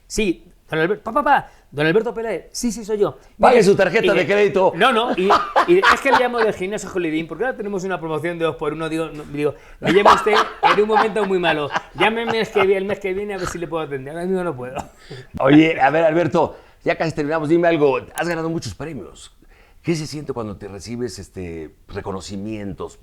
S1: sí, don Alberto Peláez, sí, soy yo.
S2: Pague su tarjeta de crédito.
S1: No, y es que le llamo del gimnasio Jolidín, porque ahora tenemos una promoción de 2x1, digo, me llama usted en un momento muy malo, llámeme el mes que viene a ver si le puedo atender, ahora mismo no puedo.
S2: Oye, a ver, Alberto, ya casi terminamos, dime algo, has ganado muchos premios. ¿Qué se siente cuando te recibes reconocimientos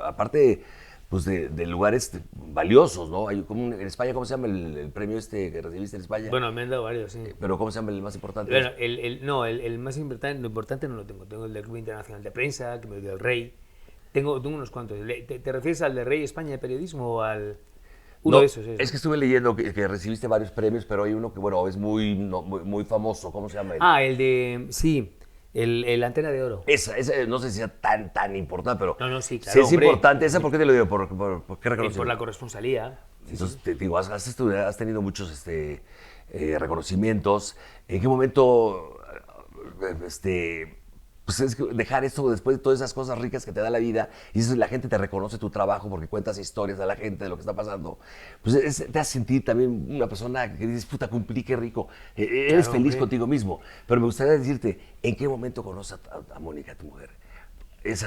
S2: aparte pues de lugares valiosos, ¿no? Hay en España, ¿cómo se llama el premio que recibiste en España?
S1: Bueno, me han dado varios, sí.
S2: Pero ¿cómo se llama el más importante?
S1: Bueno, el más importante no lo tengo. Tengo el del Club Internacional de Prensa, que me dio el Rey. Tengo unos cuantos. ¿Te refieres al de Rey España de Periodismo o al...? Uno de esos.
S2: Es que estuve leyendo que recibiste varios premios, pero hay uno que, bueno, es muy famoso. ¿Cómo se llama?
S1: El de... Sí. El Antena de Oro.
S2: Esa, no sé si sea tan importante, pero...
S1: No, sí, claro,
S2: sí es
S1: hombre.
S2: Importante. ¿Esa por qué te lo digo? ¿Por qué reconocimiento?
S1: Por la corresponsalía.
S2: Entonces, te digo, has tenido muchos reconocimientos. ¿En qué momento pues es que dejar esto después de todas esas cosas ricas que te da la vida y la gente te reconoce tu trabajo porque cuentas historias a la gente de lo que está pasando? Pues te hace sentir también una persona que dices, puta, cumplí, qué rico. Eres feliz contigo mismo. Pero me gustaría decirte, ¿en qué momento conoces a Mónica, tu mujer?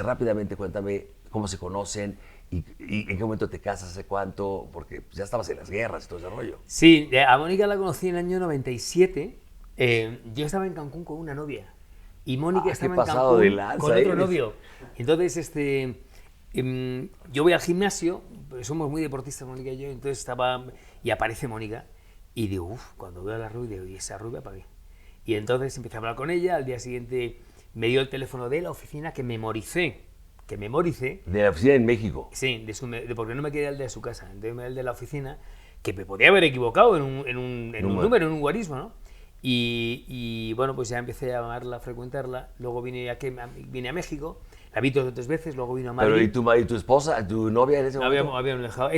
S2: Rápidamente cuéntame cómo se conocen y en qué momento te casas, hace cuánto, porque ya estabas en las guerras y todo ese rollo.
S1: Sí, a Mónica la conocí en el año 97. Yo estaba en Cancún con una novia. Y Mónica estaba en Cancún con otro novio. Entonces, yo voy al gimnasio, somos muy deportistas, Mónica y yo, entonces y aparece Mónica, y digo, cuando veo a la rubia, digo, ¿y esa rubia para qué? Y entonces empecé a hablar con ella, al día siguiente me dio el teléfono de la oficina, que memoricé.
S2: De la oficina en México.
S1: Sí, porque no me quería el de su casa, entonces me dio el de la oficina, que me podía haber equivocado en un número, en un guarismo, ¿no? Y bueno, pues ya empecé a amarla, a frecuentarla. Luego vine a México, la vi 2 o 3 veces, luego vino a Madrid.
S2: Pero ¿y tu esposa, tu novia en ese momento?
S1: Habíamos dejado.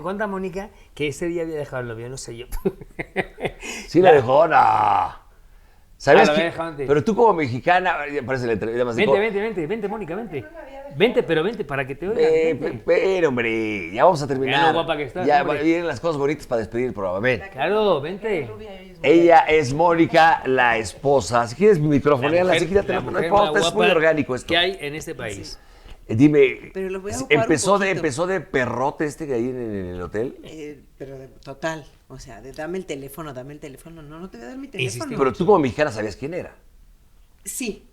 S1: Cuenta Mónica que ese día había dejado el novio, no sé yo.
S2: Sí, la dejó, no. ¿Sabes qué?
S1: Antes.
S2: Pero tú como mexicana, parece la entrevista.
S1: Vente, Mónica, vente. Vente, para que te oigan.
S2: Pero, hombre, ya vamos a terminar.
S1: Ya lo guapa que estás,
S2: ya
S1: hombre.
S2: vienen las cosas bonitas para despedir el programa. Ven.
S1: Claro, vente.
S2: Ella es Mónica, la esposa. Si quieres microfonearla, si quieres, no importa, es muy orgánico esto.
S1: ¿Qué hay en este país?
S2: Dime,
S4: Pero lo voy a ocupar
S2: empezó de perrote que hay en el hotel.
S4: Pero total, o sea, dame el teléfono, no te voy a dar mi teléfono.
S2: Pero tú como mexicana sabías quién era.
S4: Sí,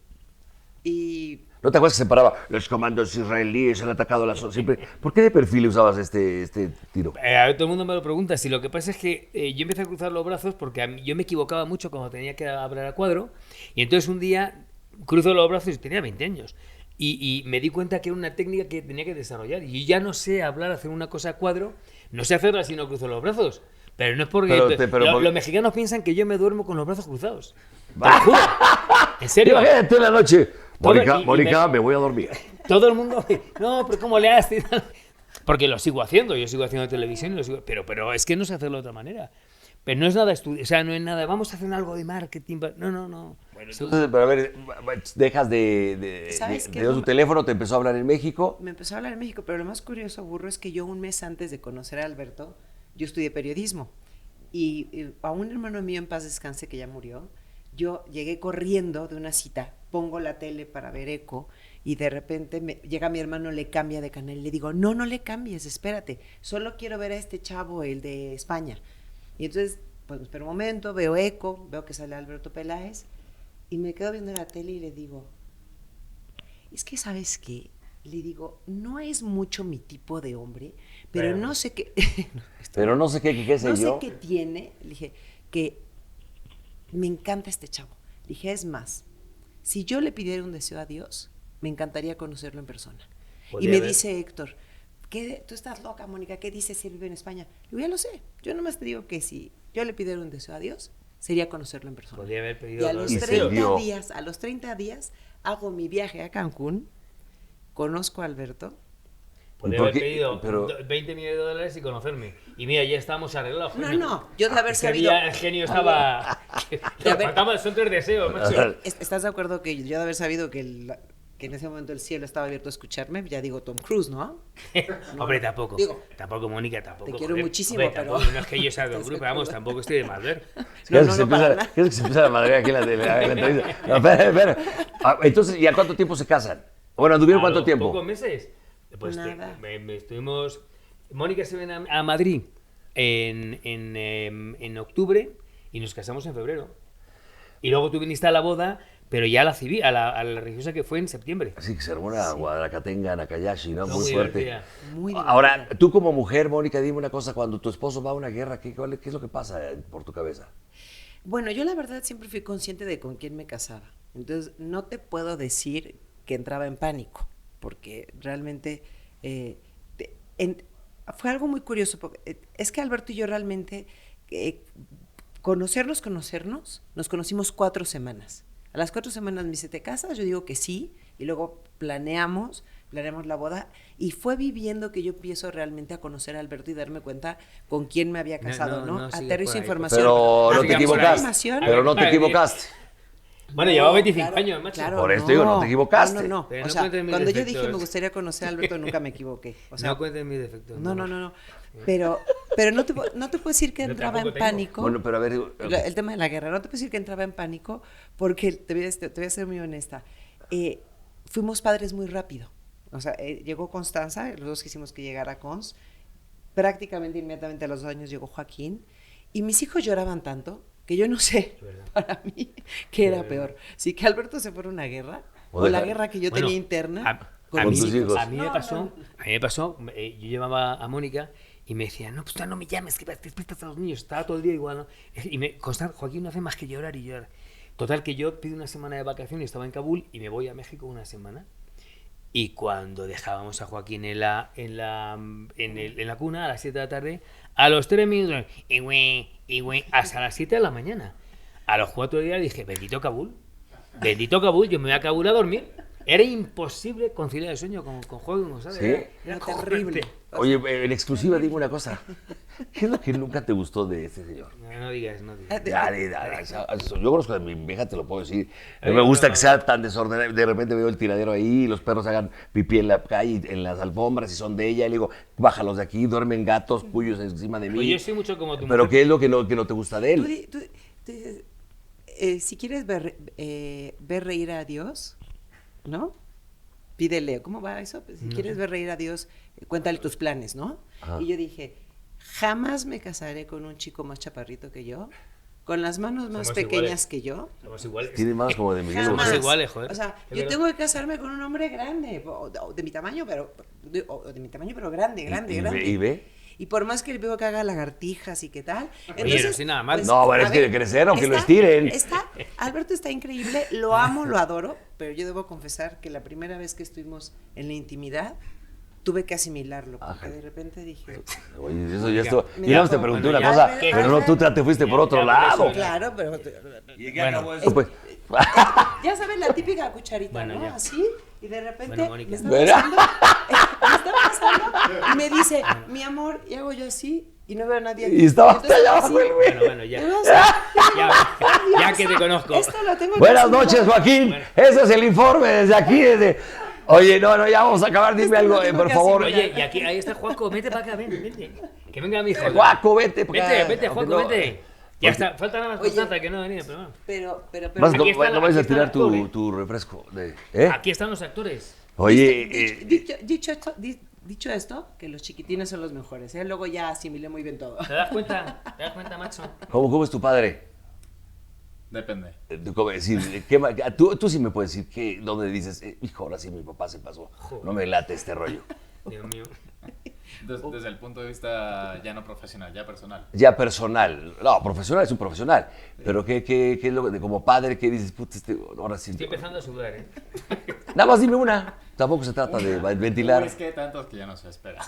S4: y...
S2: ¿No te acuerdas que se paraba? Los comandos israelíes han atacado la zona siempre. ¿Por qué de perfil usabas este tiro?
S1: Todo el mundo me lo pregunta. Si lo que pasa es que yo empecé a cruzar los brazos porque yo me equivocaba mucho cuando tenía que hablar a cuadro. Y entonces un día cruzo los brazos y tenía 20 años. Y me di cuenta que era una técnica que tenía que desarrollar. Y yo ya no sé hacer una cosa a cuadro, no sé hacerla si no cruzo los brazos. Pero no es porque... los mexicanos piensan que yo me duermo con los brazos cruzados. Te lo juro. En serio.
S2: Imagínate en la noche. Mónica, me voy a dormir.
S1: Todo el mundo... No, pero ¿cómo le haces? Porque lo sigo haciendo. Yo sigo haciendo televisión, pero es que no sé hacerlo de otra manera. Pero no es nada o sea, no es nada, vamos a hacer algo de marketing. No. Bueno,
S2: Entonces, pero a ver, dejas
S4: ¿Sabes qué?
S2: de tu teléfono, te empezó a hablar en México.
S4: Me empezó a hablar en México, pero lo más curioso, Burro, es que yo un mes antes de conocer a Alberto, yo estudié periodismo. Y a un hermano mío en paz descanse, que ya murió, yo llegué corriendo de una cita, pongo la tele para ver Eco, y de repente llega mi hermano, le cambia de canal, y le digo, no le cambies, espérate, solo quiero ver a este chavo, el de España. Y entonces, pues espero un momento, veo Eco, veo que sale Alberto Peláez, y me quedo viendo la tele y le digo, es que, ¿sabes qué? Le digo, no es mucho mi tipo de hombre, pero no sé qué...
S2: Pero no sé qué sé
S4: no
S2: yo.
S4: sé qué tiene, le dije, que me encanta este chavo. Le dije, es más, si yo le pidiera un deseo a Dios, me encantaría conocerlo en persona. Y me dice Héctor, tú estás loca, Mónica, ¿qué dices si él vive en España? Le digo, ya lo sé, yo nomás te digo que si yo le pidiera un deseo a Dios, sería conocerlo en persona.
S1: Podría haber pedido
S4: y a los 30 días hago mi viaje a Cancún, conozco a Alberto.
S1: Podría haber pedido $20 millones y conocerme. Y mira, ya estamos arreglados.
S4: No, yo de haber sabido...
S1: El genio estaba... Son 3 deseos, macho.
S4: ¿Estás de acuerdo que yo de haber sabido que en ese momento el cielo estaba abierto a escucharme? Ya digo Tom Cruise, ¿no?
S1: Hombre, tampoco. Tampoco, Mónica, tampoco.
S4: Te quiero muchísimo,
S1: hombre,
S4: pero...
S1: Tampoco, no es que yo sea de un grupo, vamos, tampoco estoy de mal ver.
S2: ¿Qué es que se empieza la madre aquí en la entrevista? No, espera. Entonces, ¿y a cuánto tiempo se casan? Bueno, ¿tuvieron cuánto tiempo?
S1: ¿Pocos meses? Pues
S4: nada.
S1: Estuvimos... Mónica se viene a Madrid en octubre y nos casamos en febrero. Y luego tú viniste a la boda, pero ya a la civil, a la religiosa, que fue en septiembre.
S2: Sí, que se armó una Guadalacatenga, Nakayashi, ¿no?
S1: No,
S2: Muy fuerte.
S1: divertida.
S4: Muy divertida.
S2: Ahora, tú como mujer, Mónica, dime una cosa, cuando tu esposo va a una guerra, ¿qué es lo que pasa por tu cabeza?
S4: Bueno, yo la verdad siempre fui consciente de con quién me casaba. Entonces, no te puedo decir que entraba en pánico, porque realmente fue algo muy curioso, porque es que Alberto y yo realmente, conocernos, nos conocimos 4 semanas. A las 4 semanas me dice, ¿te casas? Yo digo que sí, y luego planeamos la boda, y fue viviendo que yo empiezo realmente a conocer a Alberto y darme cuenta con quién me había casado, ¿no? Aterrizo información.
S2: Pero no te equivocaste. Pero no te equivocaste.
S1: Bueno, llevaba 25 años, macho.
S2: Por eso digo, no te equivocaste.
S4: No.
S1: Pero
S4: O
S1: no
S4: sea,
S1: cuentes mis
S4: cuando yo
S1: defectos.
S4: dije me gustaría conocer a Alberto, nunca me equivoqué. O sea,
S1: No cuentes mis defectos.
S4: No. Pero no te puedo decir que
S1: Yo
S4: entraba en
S1: tampoco tengo.
S4: pánico.
S2: Bueno, pero a ver...
S4: El tema de la guerra, no te puedo decir que entraba en pánico, porque te voy a ser muy honesta. Fuimos padres muy rápido. O sea, llegó Constanza, los dos quisimos que llegara Cons. Prácticamente inmediatamente a los 2 años llegó Joaquín. Y mis hijos lloraban tanto que yo no sé, para mí, qué era peor. Si que Alberto se fuera a una guerra, o la guerra que yo tenía interna
S2: con mis hijos.
S1: A mí me pasó, yo llevaba a Mónica y me decía, no, pues no me llames, que te prestas a los niños, estaba todo el día igual, ¿no? Y Joaquín no hace más que llorar y llorar. Total, que yo pido una semana de vacaciones, estaba en Kabul y me voy a México una semana. Y cuando dejábamos a Joaquín en la cuna a las 7 de la tarde, a los 3 minutos, hasta las 7 de la mañana. A los 4 días dije, bendito Kabul, yo me voy a Kabul a dormir. Era imposible conciliar el sueño con Joaquín, ¿sabes?
S2: ¿Sí?
S4: Era terrible.
S2: Oye, en exclusiva dime una cosa. ¿Qué es lo que nunca te gustó de este señor?
S1: No digas.
S2: Yo conozco a mi vieja, te lo puedo decir. A mí me gusta que sea tan desordenado. De repente veo el tiradero ahí, los perros hagan pipí en la calle, en las alfombras, y son de ella. Y le digo, bájalos de aquí, duermen gatos, puyos encima de mí.
S1: Pues yo soy mucho como tu
S2: Pero
S1: mujer.
S2: ¿qué es lo que no te gusta de él?
S4: Si quieres ver reír a Dios, ¿no? Pídele, ¿cómo va eso? Pues, si quieres ver reír a Dios, cuéntale tus planes, ¿no?
S2: Ajá.
S4: Y yo dije, jamás me casaré con un chico más chaparrito que yo, con las manos más
S1: Somos
S4: pequeñas
S1: iguales.
S4: que yo.
S1: Somos iguales.
S2: Tiene manos como de Miguel
S4: Jamás.
S2: Bosé.
S1: iguales, joder.
S4: O sea,
S1: Es
S4: yo
S1: verdad.
S4: tengo que casarme con un hombre grande, o de mi tamaño, pero grande.
S2: ¿Y ve?
S4: Y por más que le veo que haga lagartijas y qué tal.
S1: Oye, no soy nada mal.
S2: No, bueno,
S4: a
S2: es que
S4: ver,
S2: crecer o que lo estiren.
S4: Alberto está increíble, lo amo, lo adoro, pero yo debo confesar que la primera vez que estuvimos en la intimidad, tuve que asimilarlo, porque
S2: Ajá.
S4: de repente dije...
S2: Oye, eso ya esto.
S4: Mira,
S2: Digamos, te pregunté
S1: bueno,
S2: una
S1: ya,
S2: cosa,
S1: ¿qué?
S2: pero no, tú te fuiste por otro
S1: Ya,
S2: lado.
S4: Claro, pero...
S2: Eso, pues.
S4: Ya sabes, la típica cucharita,
S1: Bueno,
S4: ¿no?
S1: ya.
S4: Así, y de repente
S1: Bueno, Mónica.
S4: me está pasando y me dice, mi amor, y hago yo así, y no veo a nadie.
S2: Y estaba hasta
S4: Entonces,
S2: allá abajo
S4: sí,
S2: el güey.
S1: Bueno, ya. Ya que te conozco.
S4: Esto lo tengo
S2: Buenas
S4: encima.
S2: noches, Joaquín. Ese es el informe desde aquí, desde... Oye, no, ya vamos a acabar. Dime
S4: Esto
S2: algo,
S4: lo tengo
S2: por
S4: que
S2: favor.
S4: asimilar.
S1: Oye, y aquí, ahí está Juaco, vete para acá, vente. Que venga mi hijo.
S2: Juaco, vete. para acá.
S1: Vete,
S2: Aunque
S1: Juaco,
S2: no-
S1: vete. Ya está, falta nada más
S4: Oye.
S1: Constanza que no ha venido, pero bueno.
S4: Pero,
S2: Vas,
S1: Aquí está
S2: no vayas a
S1: aquí está
S2: tirar
S1: el actor,
S2: tu refresco. ¿Eh?
S1: Aquí están los actores.
S2: Oye,
S4: dicho esto, que los chiquitines son los mejores, ¿eh? Luego ya asimilé muy bien todo.
S1: ¿Te das cuenta? Macho?
S2: ¿cómo es tu padre?
S5: Depende.
S2: ¿Cómo decir? Tú sí me puedes decir dónde dices, hijo, ahora sí mi papá se pasó. No me late este rollo.
S1: Dios mío.
S5: Desde el punto de vista ya no profesional, ya personal.
S2: Ya personal. No, profesional es un profesional. Pero ¿qué es lo de como padre que dices, puta, ahora sí?
S1: Estoy empezando a sudar, ¿eh?
S2: Nada más dime una. Tampoco se trata de ventilar.
S5: Es que hay tantos que ya no se espera.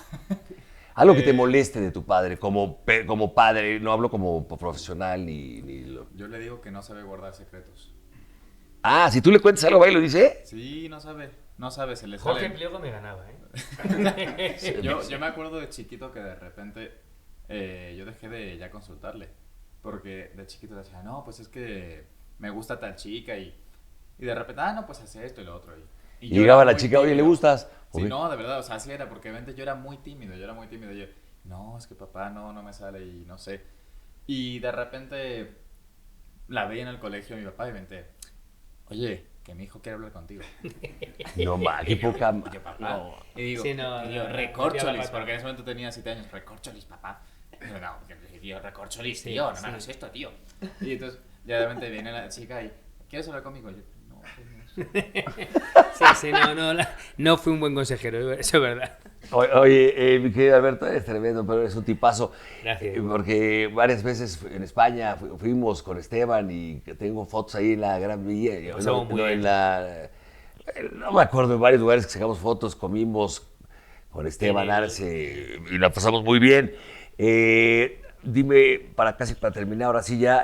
S2: Algo que te moleste de tu padre, como padre, no hablo como profesional
S5: Yo le digo que no sabe guardar secretos.
S2: Ah, si tú le cuentas algo, ¿va y lo dice?
S5: Sí, no sabe, se le
S1: Jorge
S5: sale.
S1: Pliego me ganaba, ¿eh?
S5: Yo me acuerdo de chiquito que de repente yo dejé de ya consultarle. Porque de chiquito decía, no, pues es que me gusta tal chica y de repente, no, pues hace esto y lo otro. Y yo
S2: Llegaba
S5: era
S2: la
S5: muy
S2: chica, oye, ¿le
S5: tímido.
S2: gustas?
S5: Sí,
S2: Ok.
S5: no, de verdad, o sea, así era, porque obviamente yo era muy tímido. Yo, no, es que papá no me sale y no sé. Y de repente la veía en el colegio mi papá y inventé, oye, que mi hijo quiere hablar contigo.
S2: No, qué poca...
S5: Oye, papá. Y digo,
S1: Sí, no,
S5: y digo,
S1: no,
S5: recorcholis,
S1: no,
S5: porque en ese momento tenía 7 años, recorcholis, papá. Pero no, tío, recorcholis,
S1: Sí,
S5: tío, no
S1: sí.
S5: me hagas esto, tío. Y entonces, ya de repente viene la chica y, ¿quieres hablar conmigo? Y yo, no,
S1: Sí, no fui un buen consejero, eso es verdad.
S2: Oye, mi querido Alberto, eres tremendo, pero eres un tipazo.
S1: Gracias.
S2: Porque varias veces en España fuimos con Esteban y tengo fotos ahí en la Gran Villa.
S1: pasamos muy bien.
S2: No me acuerdo, en varios lugares que sacamos fotos, comimos con Esteban Arce y la pasamos muy bien. Dime, para terminar, ahora sí ya,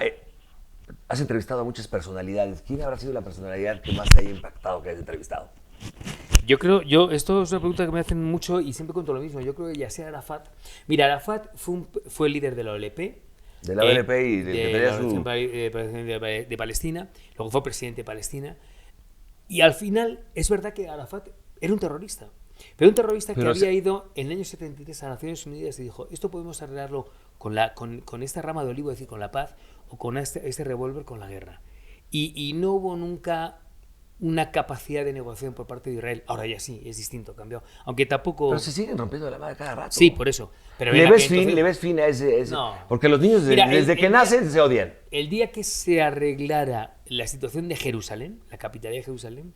S2: has entrevistado a muchas personalidades. ¿Quién habrá sido la personalidad que más te haya impactado que has entrevistado?
S1: Esto es una pregunta que me hacen mucho y siempre cuento lo mismo. Yo creo que Yasser Arafat. Mira, Arafat fue el líder de la OLP.
S2: De la OLP y de que tenía
S1: Organización de Palestina. Luego fue presidente de Palestina. Y al final, es verdad que Arafat era un terrorista. Pero un terrorista que había ido en el año 73 a Naciones Unidas y dijo, esto podemos arreglarlo con esta rama de olivo, es decir, con la paz, o con este revólver con la guerra. Y no hubo nunca una capacidad de negociación por parte de Israel. Ahora ya sí, es distinto, cambió. Aunque tampoco...
S2: Pero se siguen rompiendo la madre cada rato.
S1: Sí, por eso. Pero
S2: ¿Le
S1: en
S2: ves,
S1: aquel entonces-
S2: ¿Le ves fin a ese?
S1: No.
S2: Porque los niños
S1: Mira,
S2: desde que nacen se odian.
S1: El día que se arreglara la situación de Jerusalén, la capitalidad de Jerusalén,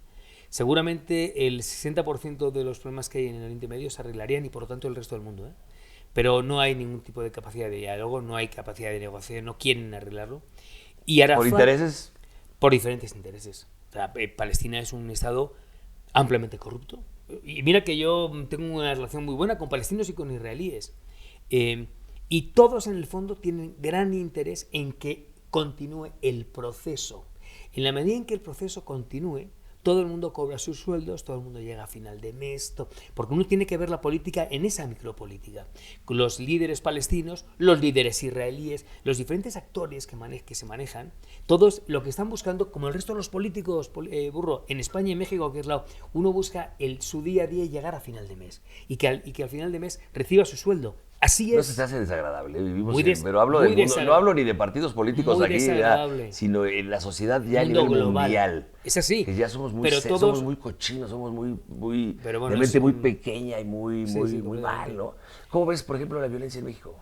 S1: seguramente el 60% de los problemas que hay en el Oriente Medio se arreglarían y por lo tanto el resto del mundo. Pero no hay ningún tipo de capacidad de diálogo, no hay capacidad de negociación, no quieren arreglarlo. Y Arafat,
S2: ¿Por intereses?
S1: Por diferentes intereses. O sea, Palestina es un estado ampliamente corrupto. Y mira que yo tengo una relación muy buena con palestinos y con israelíes. Y todos en el fondo tienen gran interés en que continúe el proceso. En la medida en que el proceso continúe, todo el mundo cobra sus sueldos, todo el mundo llega a final de mes, porque uno tiene que ver la política en esa micropolítica. Con los líderes palestinos, los líderes israelíes, los diferentes actores que se manejan, todos lo que están buscando, como el resto de los políticos, Burro, en España y en México, que es lado, uno busca su día a día y llegar a final de mes, y que al final de mes reciba su sueldo. Así es.
S2: No se te hace desagradable, vivimos
S1: Muy
S2: pero hablo del
S1: muy
S2: mundo, no hablo ni de partidos políticos
S1: muy
S2: aquí,
S1: desagradable.
S2: sino en la sociedad ya a
S1: Mundo
S2: nivel
S1: global.
S2: mundial.
S1: Es así.
S2: Que ya somos muy,
S1: Pero
S2: somos
S1: todos-
S2: muy cochinos, somos muy
S1: Pero bueno,
S2: de mente
S1: es
S2: muy
S1: un-
S2: pequeña y muy
S1: Sí, sí,
S2: mal,
S1: completamente.
S2: ¿no? ¿Cómo ves, por ejemplo, la violencia en México?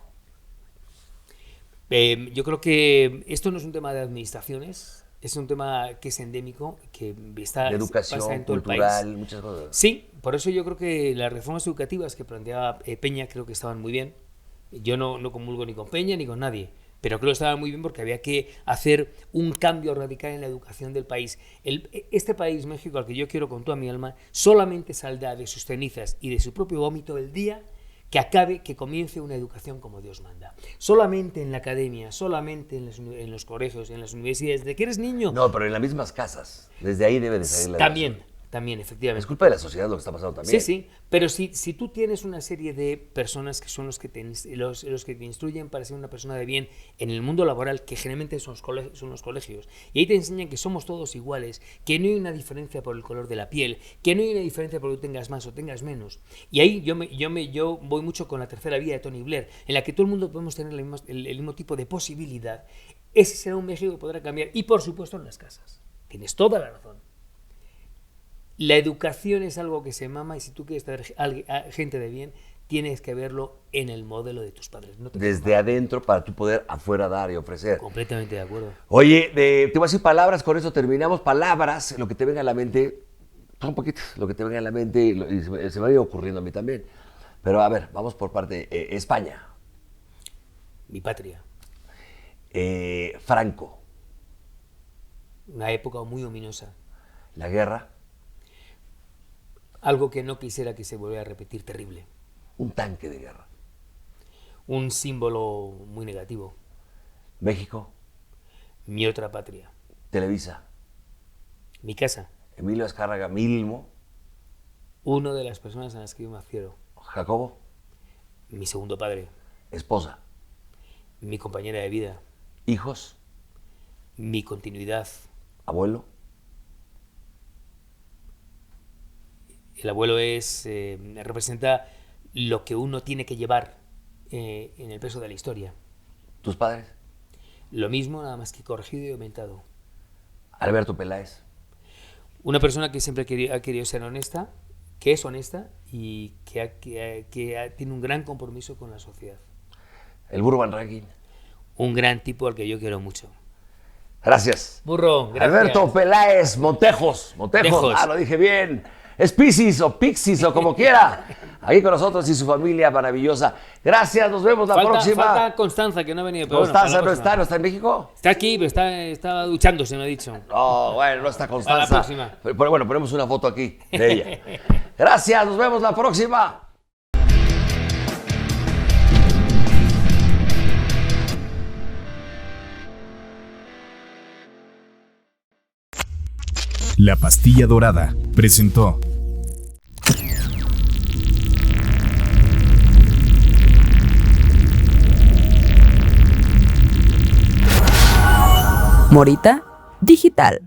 S1: Yo creo que esto no es un tema de administraciones, es un tema que es endémico, que está
S2: De
S1: pasa
S2: educación,
S1: en todo el
S2: cultural,
S1: país.
S2: muchas cosas.
S1: Sí, por eso yo creo que las reformas educativas que planteaba Peña creo que estaban muy bien. Yo no comulgo ni con Peña ni con nadie, pero creo que estaban muy bien porque había que hacer un cambio radical en la educación del país. Este país, México, al que yo quiero con toda mi alma, solamente saldrá de sus cenizas y de su propio vómito el día que comience una educación como Dios manda. Solamente en la academia, solamente en los colegios, en las universidades, desde que eres niño,
S2: No, pero en las mismas casas. Desde ahí debe de salir la educación.
S1: También, efectivamente.
S2: Es culpa de la sociedad lo que está pasando también.
S1: Sí, sí, pero si tú tienes una serie de personas que son los que te instruyen para ser una persona de bien en el mundo laboral, que generalmente son los colegios, y ahí te enseñan que somos todos iguales, que no hay una diferencia por el color de la piel, que no hay una diferencia por que tengas más o tengas menos. Y ahí yo voy mucho con la tercera vía de Tony Blair, en la que todo el mundo podemos tener el mismo tipo de posibilidad. Ese será un México que podrá cambiar. Y por supuesto en las casas. Tienes toda la razón. La educación es algo que se mama y si tú quieres tener gente de bien, tienes que verlo en el modelo de tus padres. No
S2: Desde adentro para tú poder afuera dar y ofrecer.
S1: Completamente de acuerdo.
S2: Oye, te voy a decir palabras, con eso terminamos. Palabras, lo que te venga a la mente, un poquito, lo que te venga a la mente y se me va a ir ocurriendo a mí también. Pero a ver, vamos por parte. España.
S1: Mi patria.
S2: Franco.
S1: Una época muy ominosa.
S2: La guerra.
S1: Algo que no quisiera que se volviera a repetir, terrible.
S2: Un tanque de guerra.
S1: Un símbolo muy negativo.
S2: México.
S1: Mi otra patria.
S2: Televisa.
S1: Mi casa.
S2: Emilio Azcárraga Milmo.
S1: Una de las personas en las que yo me adhiero.
S2: Jacobo.
S1: Mi segundo padre.
S2: Esposa.
S1: Mi compañera de vida.
S2: Hijos.
S1: Mi continuidad.
S2: Abuelo.
S1: El abuelo representa lo que uno tiene que llevar en el peso de la historia.
S2: ¿Tus padres?
S1: Lo mismo, nada más que corregido y aumentado.
S2: Alberto Peláez.
S1: Una persona que siempre ha querido ser honesta, que es honesta y que tiene un gran compromiso con la sociedad.
S2: El Burro Van Rankin.
S1: Un gran tipo al que yo quiero mucho.
S2: Gracias.
S1: Burro, gracias.
S2: Alberto Peláez Montejos. Lo dije bien. Es Piscis o Pixis o como quiera. Aquí con nosotros y su familia maravillosa. Gracias, nos vemos la próxima.
S1: Falta Constanza, que no ha venido. Pero
S2: Constanza
S1: bueno,
S2: no está en México.
S1: Está aquí, pero está duchándose, me ha dicho.
S2: No, bueno, no está Constanza.
S1: A la próxima.
S2: Pero bueno, ponemos una foto aquí de ella. Gracias, nos vemos la próxima.
S3: La Pastilla Dorada presentó
S6: Morita Digital.